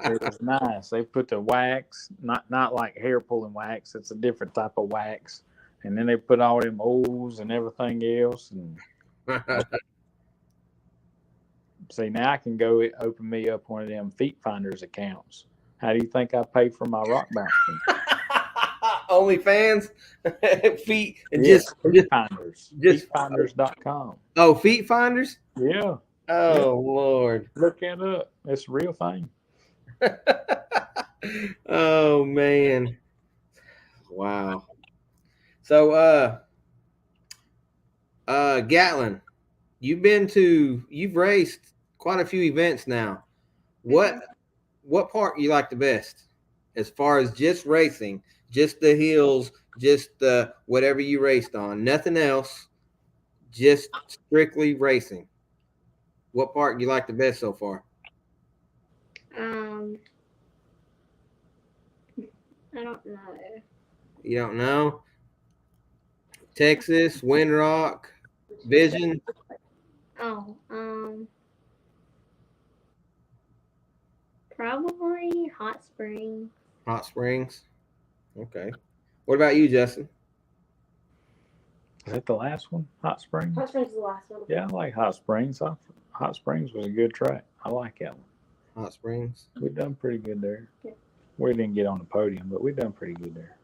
it's nice. They put the wax, not like hair pulling wax. It's a different type of wax, and then they put all them O's and everything else. And see, now I can go open me up one of them Feet Finders accounts. How do you think I pay for my rock bouncing? OnlyFans, feet, and Yes, just Feet Finders. just- Feetfinders.com. oh, feet finders. Yeah, Oh Yeah. Lord. look that up. It's a real thing. Oh man. Wow. So Gatlyn, you've raced quite a few events now. What part you like the best as far as just racing, just the hills, just the whatever you raced on, nothing else, just strictly racing? What part you like the best so far? I don't know. You don't know? Texas, Windrock, Vision. Oh, probably Hot Springs. Hot Springs. Okay. What about you, Justin? Is that the last one? Hot Springs? Hot Springs is the last one. Yeah, I like Hot Springs. Hot Springs was a good track. I like that one. Hot Springs. We've done pretty good there. Yeah. We didn't get on the podium, but we've done pretty good there.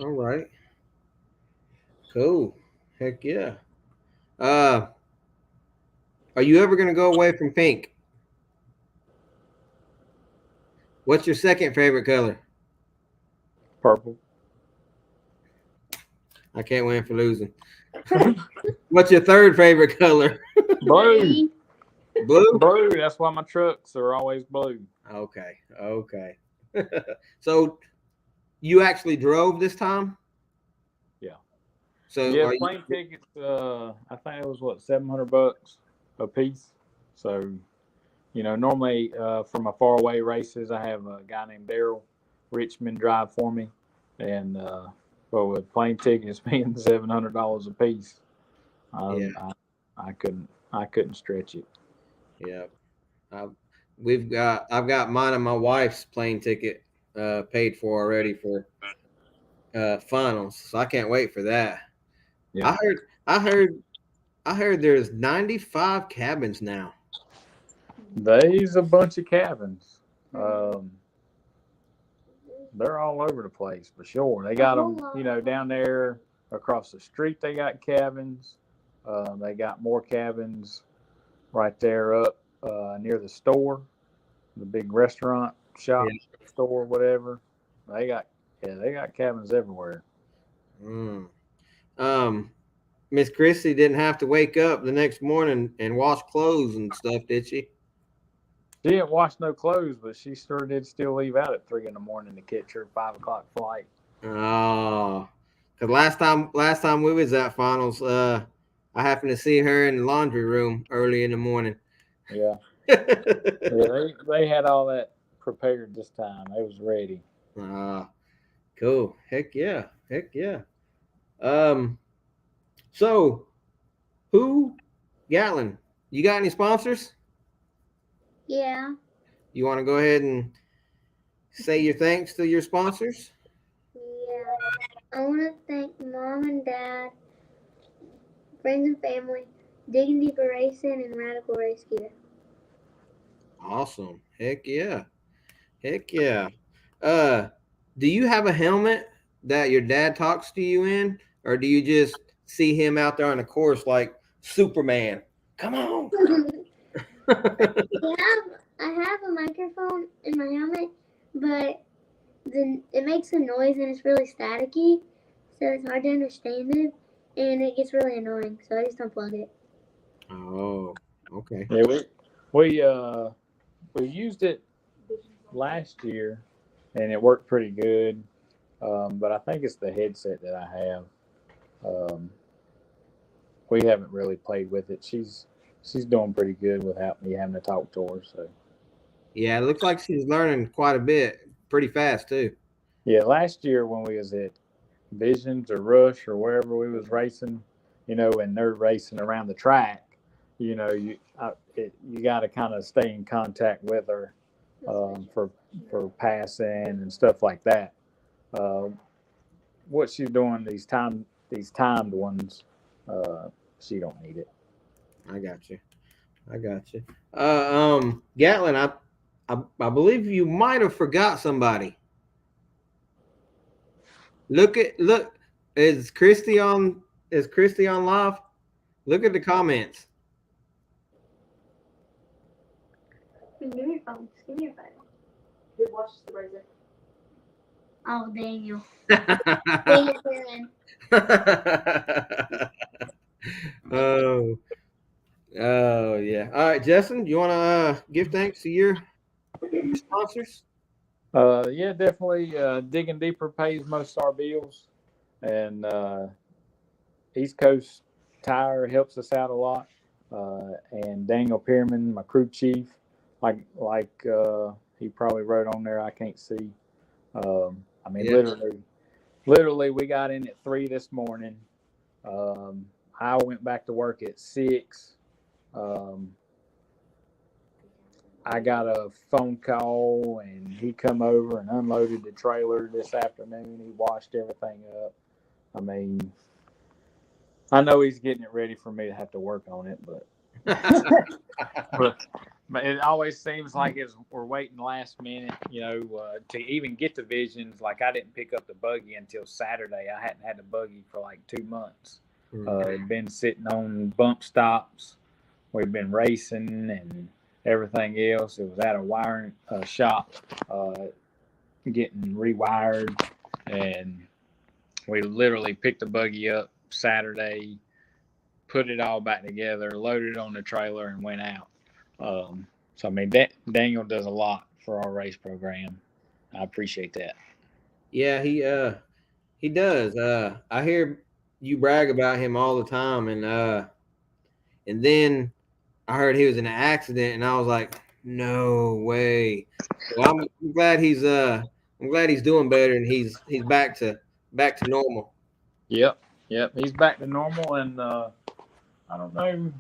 All right. Cool. Heck yeah. Are you ever gonna go away from pink? What's your second favorite color? Purple. I can't win for losing. What's your third favorite color? Blue. Blue? Blue. That's why my trucks are always blue. Okay. So you actually drove this time? Yeah. So Yeah, are plane tickets, I think it was $700 a piece. So, normally for my far away races, I have a guy named Daryl Richmond drive for me. And but with plane tickets being $700 a piece, I couldn't stretch it. Yeah. I've got mine and my wife's plane ticket paid for already for finals. So I can't wait for that. Yeah. I heard there's 95 cabins now. There's a bunch of cabins. They're all over the place for sure. They got them, down there across the street. They got cabins. They got more cabins right there up near the store, the big restaurant shop, store, whatever. They got cabins everywhere. Miss Chrissy didn't have to wake up the next morning and wash clothes and stuff, did she? She didn't wash no clothes, but she sure did still leave out at 3 a.m. to catch her 5 o'clock flight. Oh, because last time we was at finals, I happened to see her in the laundry room early in the morning. Yeah. Yeah, they had all that prepared this time. They was ready. Cool. Heck yeah. So Gatlyn, you got any sponsors? Yeah. You want to go ahead and say your thanks to your sponsors? Yeah. I want to thank Mom and Dad, friends and family, Digging Deeper Racing, and Radical Race Gear. Awesome. Heck yeah. Do you have a helmet that your dad talks to you in, or do you just see him out there on the course like Superman? Come on. I have a microphone in my helmet, but it makes a noise and it's really staticky, so it's hard to understand it, and it gets really annoying. So I just unplug it. Oh, okay. Yeah, we used it last year, and it worked pretty good. But I think it's the headset that I have. We haven't really played with it. She's doing pretty good without me having to talk to her. So Yeah, it looks like she's learning quite a bit, pretty fast too. yeah, last year when we was at Visions or Rush or wherever we was racing, and they're racing around the track, you got to kind of stay in contact with her for passing and stuff like that. What she's doing these timed ones, she don't need it. I got you. Gatlyn, I believe you might have forgot somebody. Look, is Christy on live? Look at the comments. Give me your phone. Who watches the razor? Oh, Daniel. Daniel Perrin. Oh yeah. All right, Justin, you want to give thanks to your sponsors? Yeah, definitely. Digging Deeper pays most of our bills, and East Coast Tire helps us out a lot. And Daniel Pearman, my crew chief, like he probably wrote on there. I can't see. I mean, Yeah. literally, we got in at 3 this morning. I went back to work at 6. I got a phone call, and he come over and unloaded the trailer this afternoon. He washed everything up. I mean, I know he's getting it ready for me to have to work on it, but but it always seems like we're waiting last minute, to even get the Visions. Like, I didn't pick up the buggy until Saturday. I hadn't had the buggy for like 2 months. It'd been sitting on bump stops. We've been racing and everything else. It was at a wiring shop, getting rewired, and we literally picked the buggy up Saturday, put it all back together, loaded it on the trailer, and went out. So I mean, Daniel does a lot for our race program. I appreciate that. Yeah, he does. I hear you brag about him all the time, and then I heard he was in an accident, and I was like, no way. So I'm glad he's doing better, and he's back to normal. Yep, he's back to normal, and I don't know.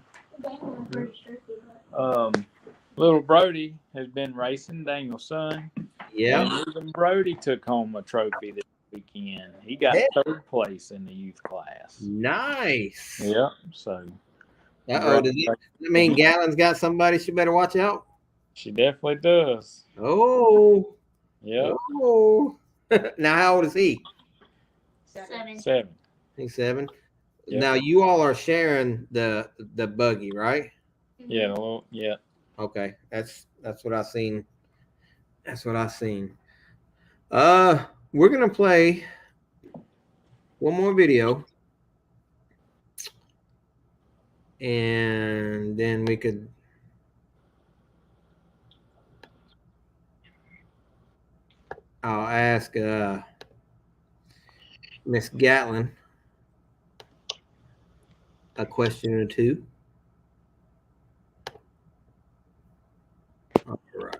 Little Brody has been racing, Daniel's son. Yeah. And even Brody took home a trophy this weekend. He got 3rd place in the youth class. Nice. Yep. So. Does it mean Gatlyn's got somebody she better watch out? She definitely does. Oh. Yeah. Oh. Now, how old is he? 7. He's 7. Yep. Now, you all are sharing the buggy, right? Yeah. Well, yeah. Okay. That's what I seen. We're gonna play one more video, and then we could I'll ask Miss Gatlyn a question or two. All right.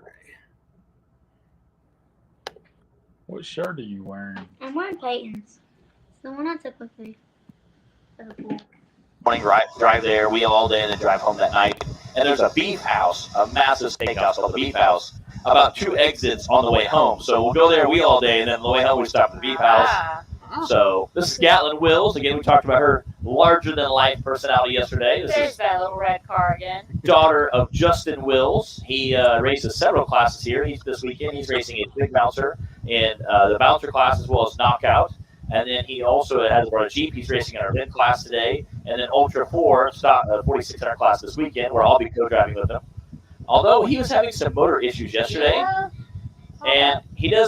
What shirt are you wearing? I'm wearing Peyton's. It's the one I took with me to the pool. Morning drive there, wheel all day, and then drive home that night. And there's a beef house, a massive steakhouse called the Beef House, about 2 exits on the way home. So we'll go there, wheel all day, and then on the way home we stop at the Beef House. So this is Gatlyn Wills. Again, we talked about her larger-than-life personality yesterday. This There's is that little red car again. daughter of Justin Wills. He races several classes here. This weekend he's racing a big bouncer in the bouncer class as well as knockout. And then he also has brought a Jeep. He's racing in our event class today. And then Ultra 4, 4600 class this weekend, where I'll be co-driving with him. Although he was having some motor issues yesterday. Yeah. And he's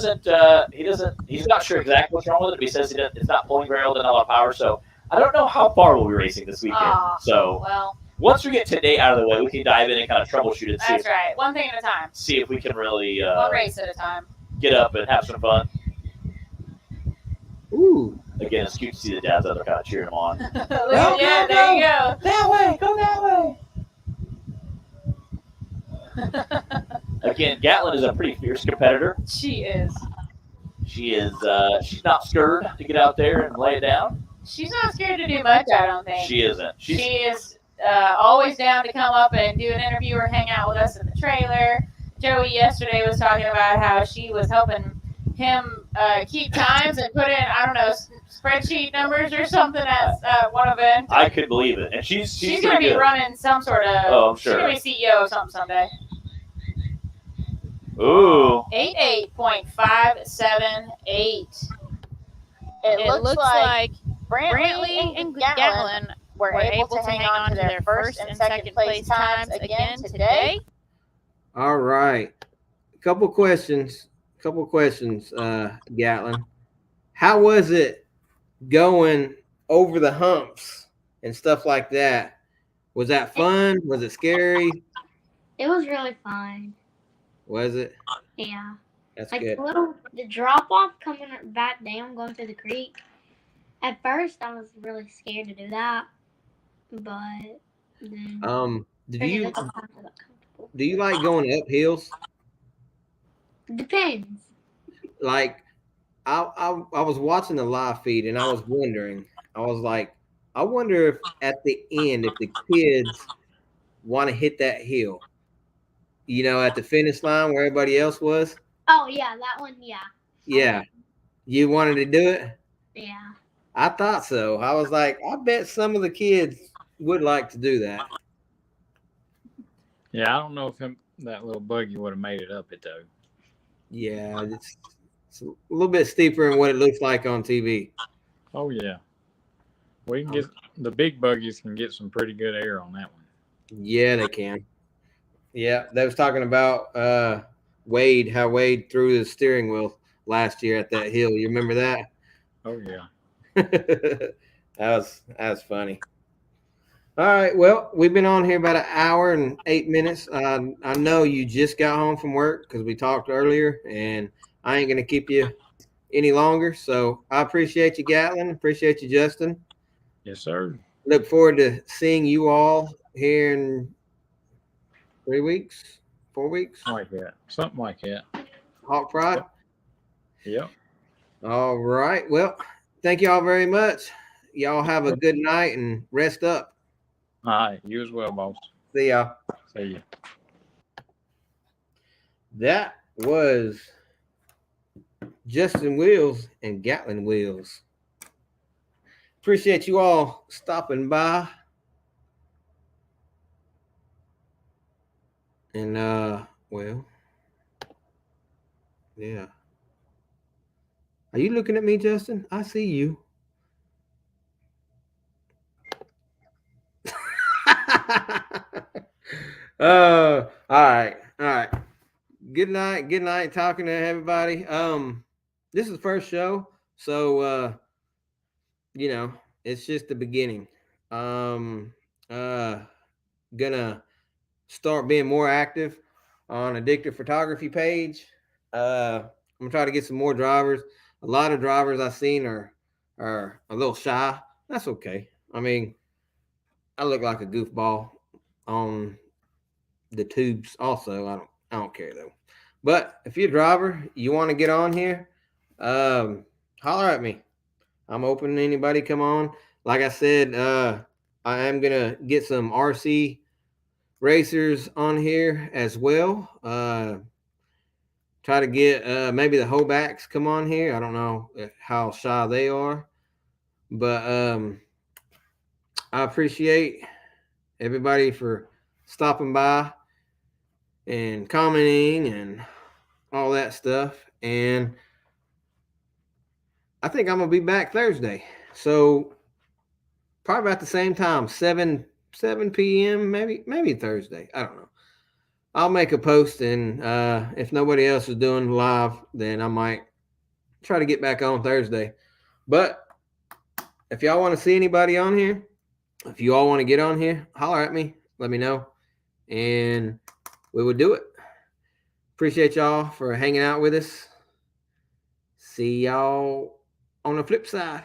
not sure exactly what's wrong with it, but he says it's not pulling very well, doesn't have a lot of power. So I don't know how far we'll be racing this weekend. So Well, once we get today out of the way, we can dive in and kind of troubleshoot it. that's right. One thing at a time. See if we can really One race at a time. get up and have some fun. Ooh. Again, it's cute to see the dads out there kind of cheering him on. Yeah, there you go. That way, go that way. Again, Gatlyn is a pretty fierce competitor. She is. She is. She's not scared to get out there and lay it down. She's not scared to do much, I don't think. She isn't. She is always down to come up and do an interview or hang out with us in the trailer. Joey yesterday was talking about how she was helping him keep times and put in, I don't know, spreadsheet numbers or something at one event. I could believe it. And she's going to be good. running some sort of, Oh, I'm sure. she's going to be CEO of something someday. Ooh. 88.578. It looks like Brantley and Gatlyn were able to hang on to their first and second place times again today. All right. Couple questions, Gatlyn. How was it going over the humps and stuff like that? Was that fun? Was it scary? It was really fun. Was it? Yeah. That's Like good. the drop off coming back down, going through the creek. At first, I was really scared to do that, but then Do you like going up hills? Depends. Like, I was watching the live feed and I was wondering. I was like, I wonder if at the end, if the kids want to hit that hill, you know, at the finish line where everybody else was. Oh yeah, that one. Yeah. Yeah, you wanted to do it. Yeah. I thought so. I was like, I bet some of the kids would like to do that. Yeah, I don't know if that little buggy would have made it up it though. Yeah, it's a little bit steeper than what it looks like on TV. Oh yeah, we can get the big buggies can get some pretty good air on that one. Yeah, they can. Yeah, they was talking about Wade, how Wade threw the steering wheel last year at that hill. You remember that? Oh yeah. that was funny. All right, well, we've been on here about an hour and 8 minutes. I know you just got home from work because we talked earlier, and I ain't gonna keep you any longer. So I appreciate you, Gatlyn. Appreciate you, Justin. Yes, sir. Look forward to seeing you all here in 3 weeks, 4 weeks. Something like that. Hawk Pride. Yep. All right. Well, thank you all very much. Y'all have a good night and rest up. All right. You as well, boss. See y'all. See you. That was Justin Wills and Gatlyn Wills. Appreciate you all stopping by. And well, yeah. Are you looking at me, Justin? I see you. All right. Good night. Talking to everybody. This is the first show, so you know, it's just the beginning. Gonna start being more active on Addictive Photography page. I'm gonna try to get some more drivers. A lot of drivers I've seen are a little shy. That's okay. I mean, I look like a goofball on the tubes also. I don't care though. But if you're a driver, you want to get on here, Holler at me. I'm open to anybody come on. Like I said, I am gonna get some RC racers on here as well. Try to get maybe the Hobacks come on here. I don't know how shy they are, but I appreciate everybody for stopping by and commenting and all that stuff. And I think I'm gonna be back Thursday, so probably about the same time, 7 p.m. maybe Thursday. I don't know. I'll make a post, and if nobody else is doing live, then I might try to get back on Thursday. But if y'all want to see anybody on here, if you all want to get on here, holler at me. Let me know, and we will do it. Appreciate y'all for hanging out with us. See y'all on the flip side.